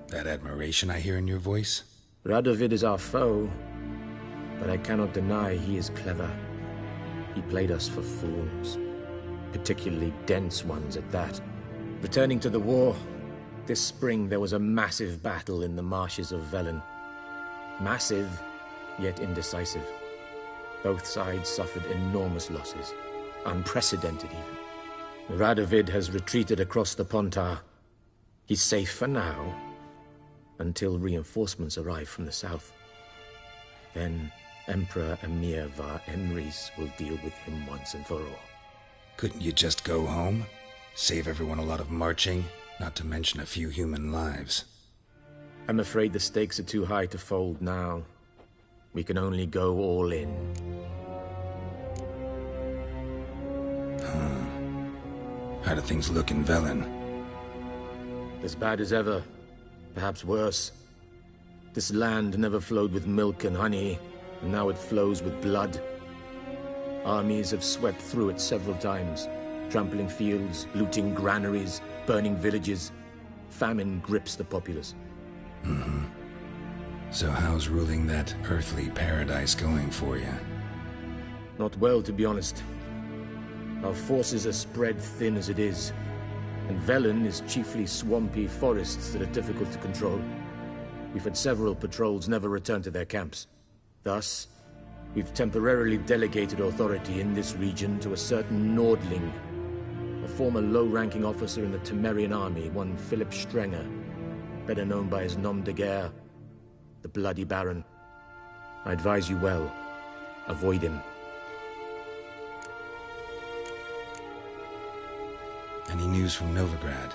That admiration I hear in your voice? Radovid is our foe, but I cannot deny he is clever. He played us for fools, particularly dense ones at that. Returning to the war, this spring there was a massive battle in the marshes of Velen. Massive, yet indecisive. Both sides suffered enormous losses, unprecedented even. Radovid has retreated across the Pontar. He's safe for now, until reinforcements arrive from the south. Then Emperor Emir var Emrys will deal with him once and for all. Couldn't you just go home? Save everyone a lot of marching, not to mention a few human lives. I'm afraid the stakes are too high to fold now. We can only go all in. How do things look in Velen? As bad as ever. Perhaps worse. This land never flowed with milk and honey, and now it flows with blood. Armies have swept through it several times, trampling fields, looting granaries, burning villages. Famine grips the populace. So how's ruling that earthly paradise going for you? Not well, to be honest. Our forces are spread thin as it is, and Velen is chiefly swampy forests that are difficult to control. We've had several patrols never return to their camps. Thus, we've temporarily delegated authority in this region to a certain Nordling, a former low-ranking officer in the Temerian army, one Philip Strenger, better known by his nom de guerre, the Bloody Baron. I advise you well. Avoid him. Any news from Novigrad?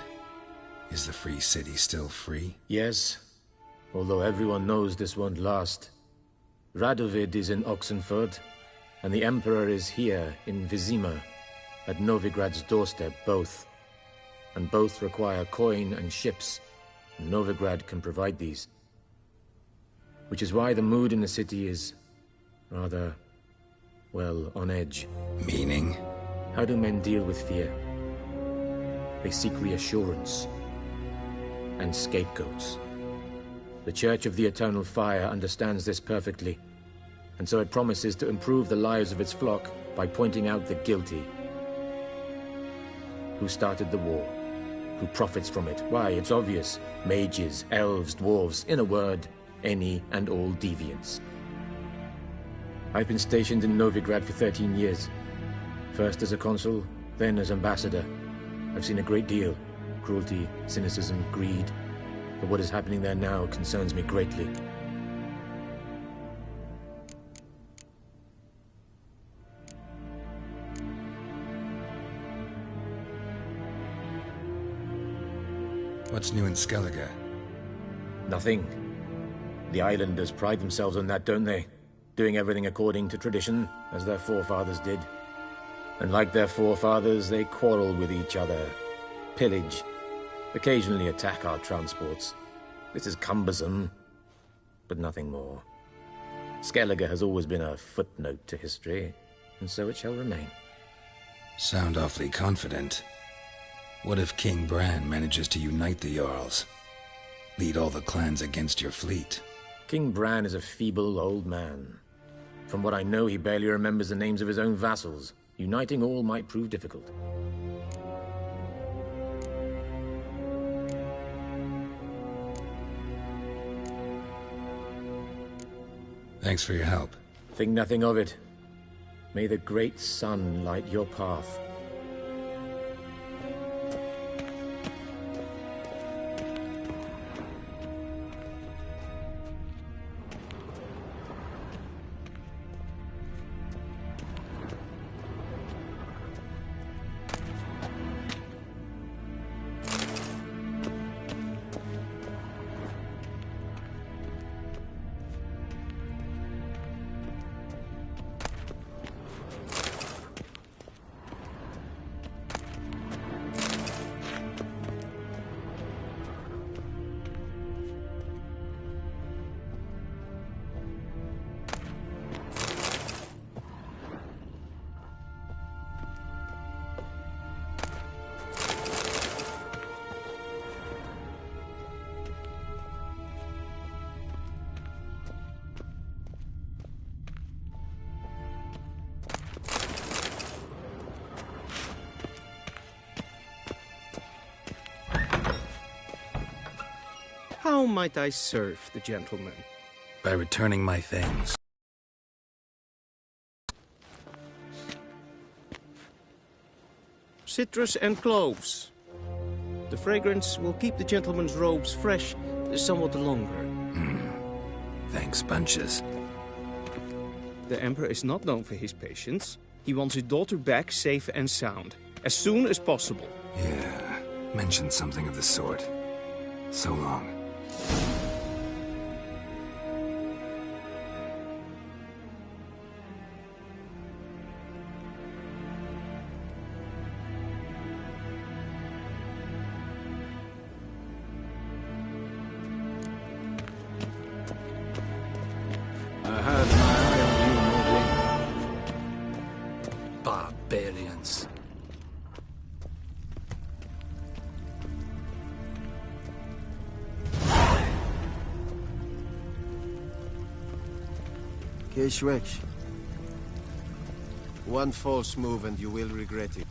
Is the free city still free? Yes, although everyone knows this won't last. Radovid is in Oxenford, and the Emperor is here in Vizima, at Novigrad's doorstep, both. And both require coin and ships, and Novigrad can provide these. Which is why the mood in the city is rather, well, on edge. Meaning? How do men deal with fear? They seek reassurance and scapegoats. The Church of the Eternal Fire understands this perfectly, and so it promises to improve the lives of its flock by pointing out the guilty. Who started the war? Who profits from it? Why, it's obvious. Mages, elves, dwarves, in a word, any and all deviants. I've been stationed in Novigrad for 13 years. First as a consul, then as ambassador. I've seen a great deal. Cruelty, cynicism, greed. But what is happening there now concerns me greatly. What's new in Skellige? Nothing. The islanders pride themselves on that, don't they? Doing everything according to tradition, as their forefathers did. And like their forefathers, they quarrel with each other, pillage, occasionally attack our transports. This is cumbersome, but nothing more. Skellige has always been a footnote to history, and so it shall remain. Sound awfully confident. What if King Bran manages to unite the Jarls? Lead all the clans against your fleet? King Bran is a feeble old man. From what I know, he barely remembers the names of his own vassals. Uniting all might prove difficult. Thanks for your help. Think nothing of it. May the great sun light your path. How might I serve the gentleman? By returning my things. Citrus and cloves. The fragrance will keep the gentleman's robes fresh somewhat longer. Thanks, bunches. The Emperor is not known for his patience. He wants his daughter back safe and sound, as soon as possible. Yeah, mentioned something of the sort. So long. had my eye on you, Mowgli. Barbarians. Keshwech. One false move and you will regret it.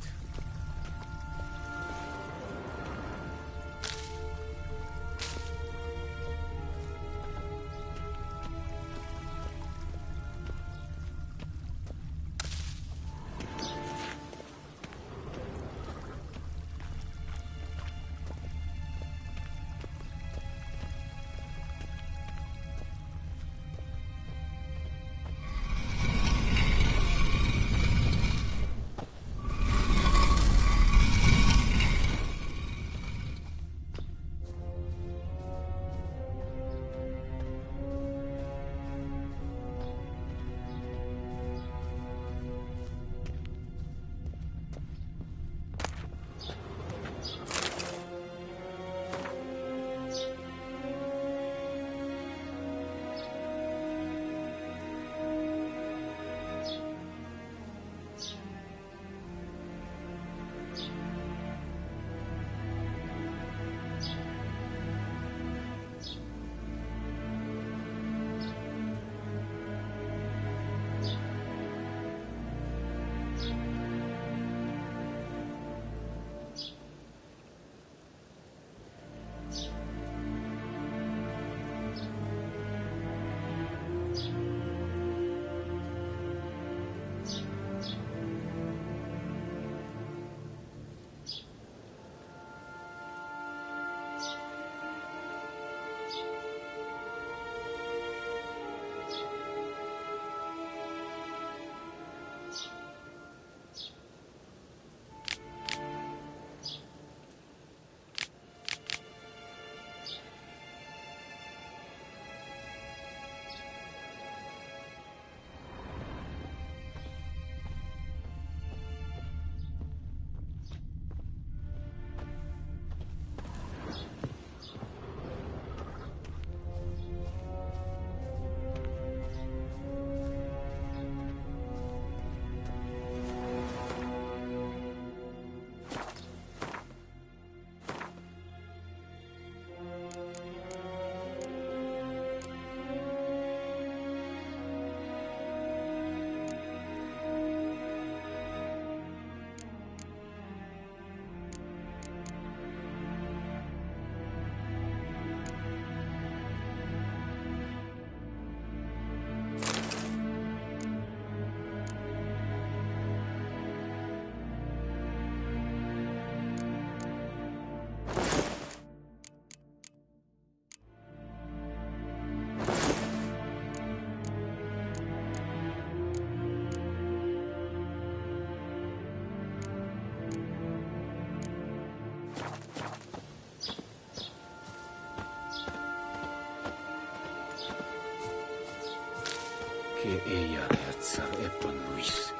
Che ella ragazza è per Luis.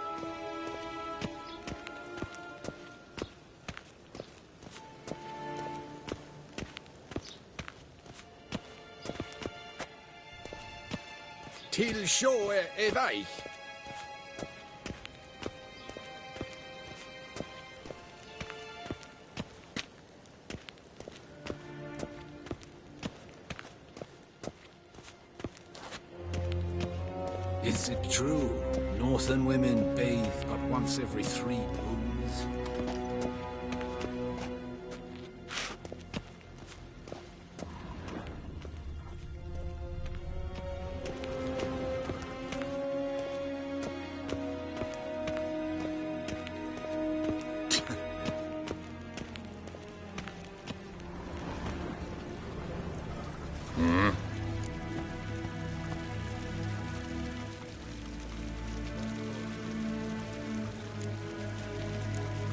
Till sjå är väg. Is it true? Northern women bathe but once every 3 moons?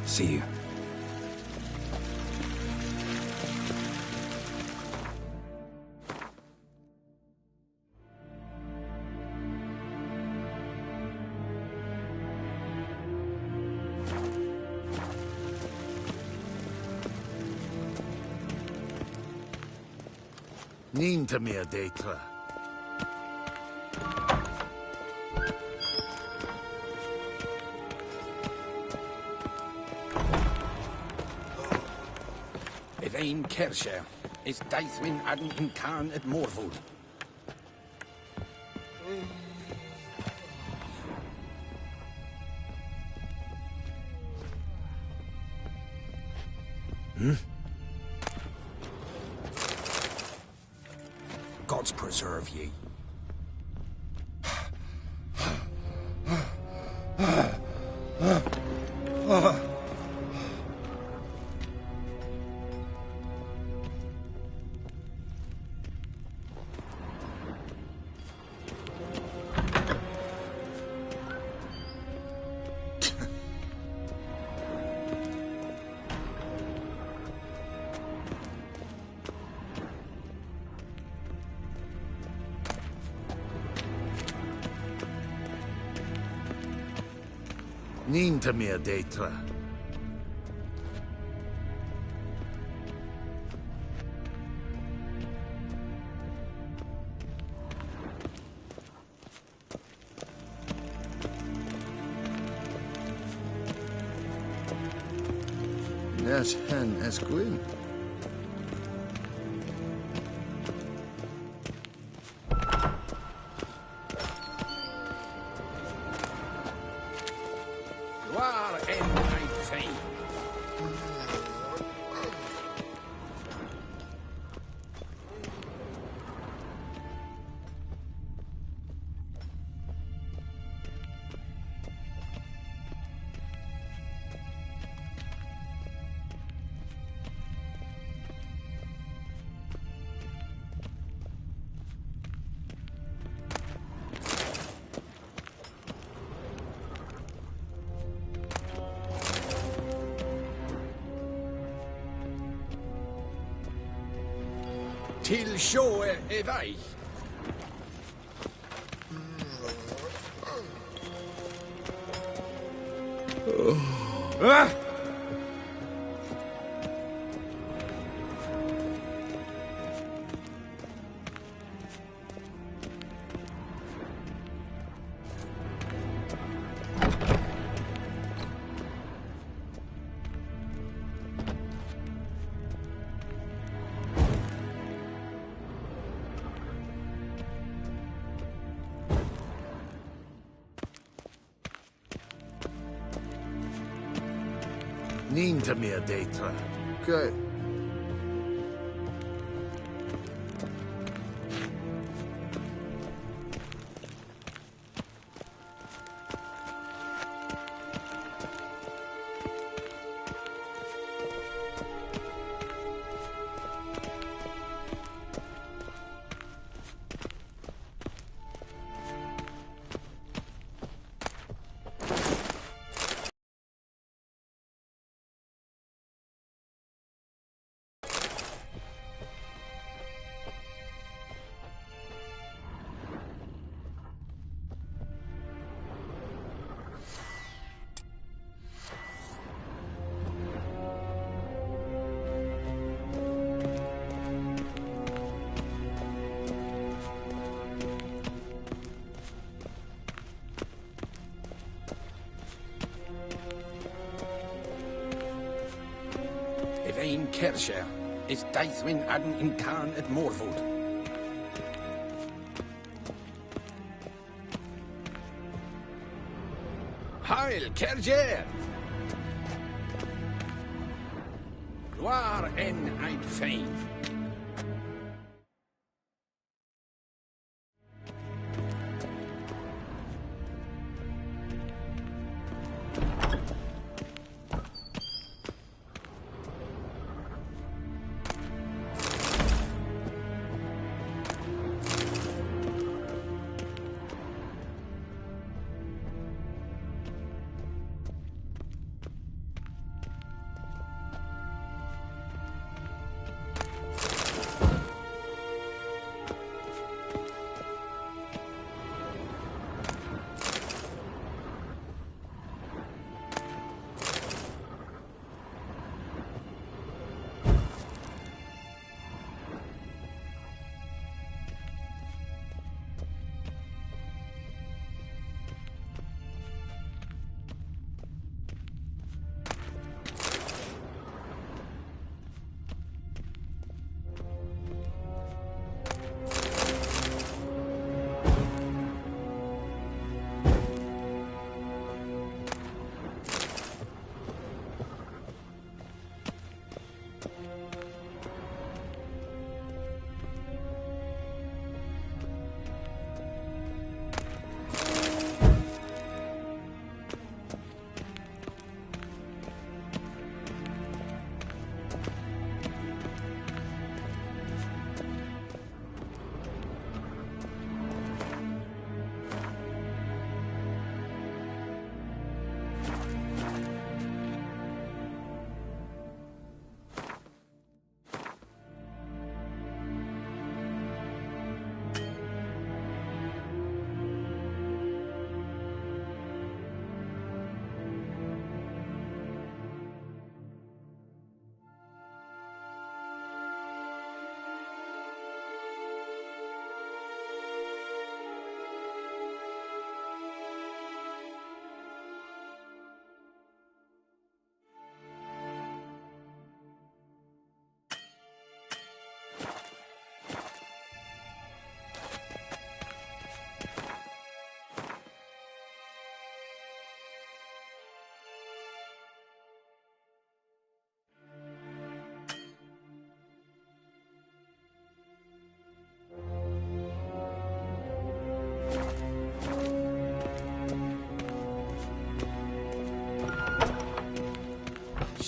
See you. Nîn till mer, Dejtla. Evain Kersher is Daithwin Adden in Karn at Morvold. Gods preserve ye. Ninta mir detra. Nes hen esgwyn. War en I'd fain. Till show evai. Ah! Ninta mir detra. Okay. Evain Kersher is Daithwin Adden in Karn at Morvold. Heil Kerjer! Gloire en I'd fain.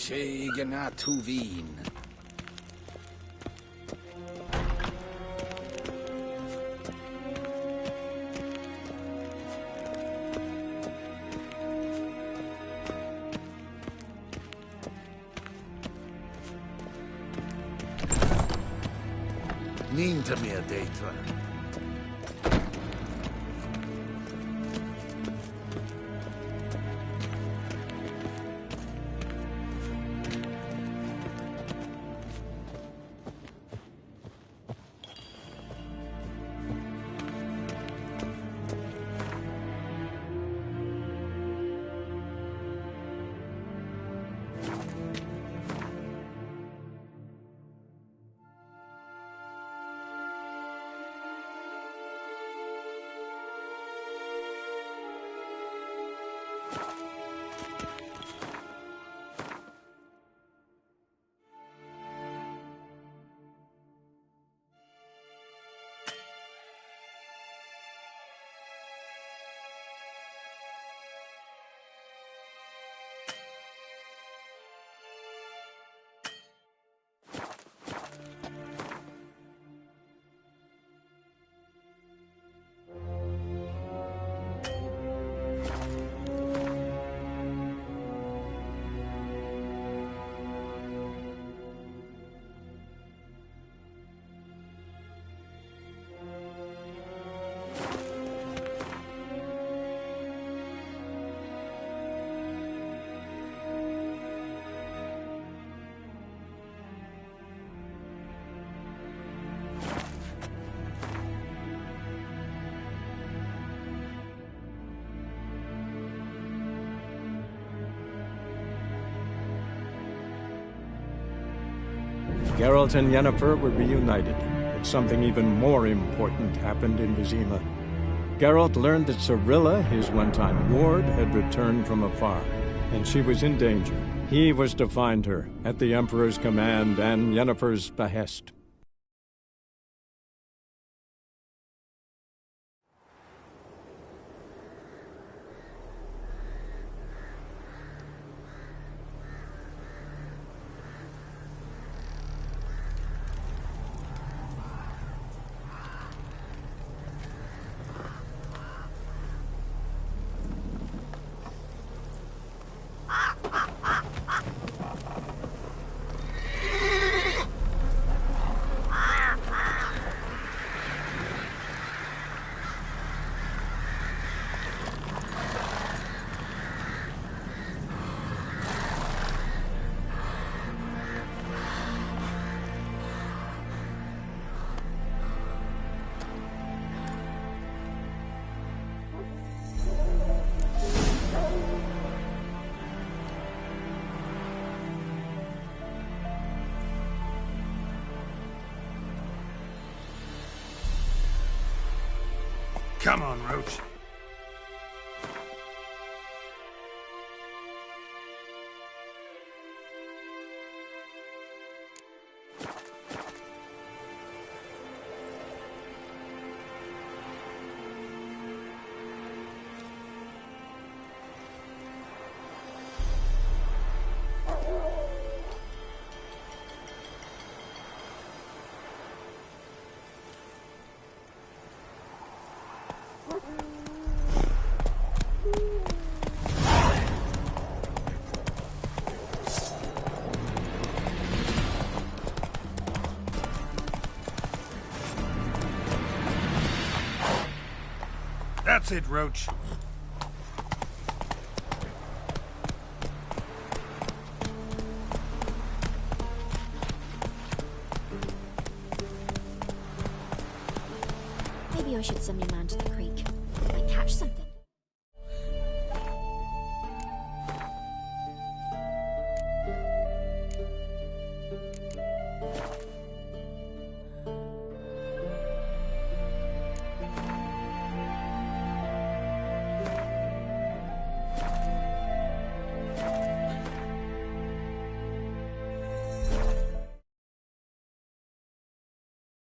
Tegena Tuvin. Ninta mir deitva. Geralt and Yennefer were reunited, but something even more important happened in Vizima. Geralt learned that Cirilla, his one-time ward, had returned from afar, and she was in danger. He was to find her, at the Emperor's command and Yennefer's behest. Come on, Roach. That's it, Roach. Maybe I should send me man to the creek. Might catch something.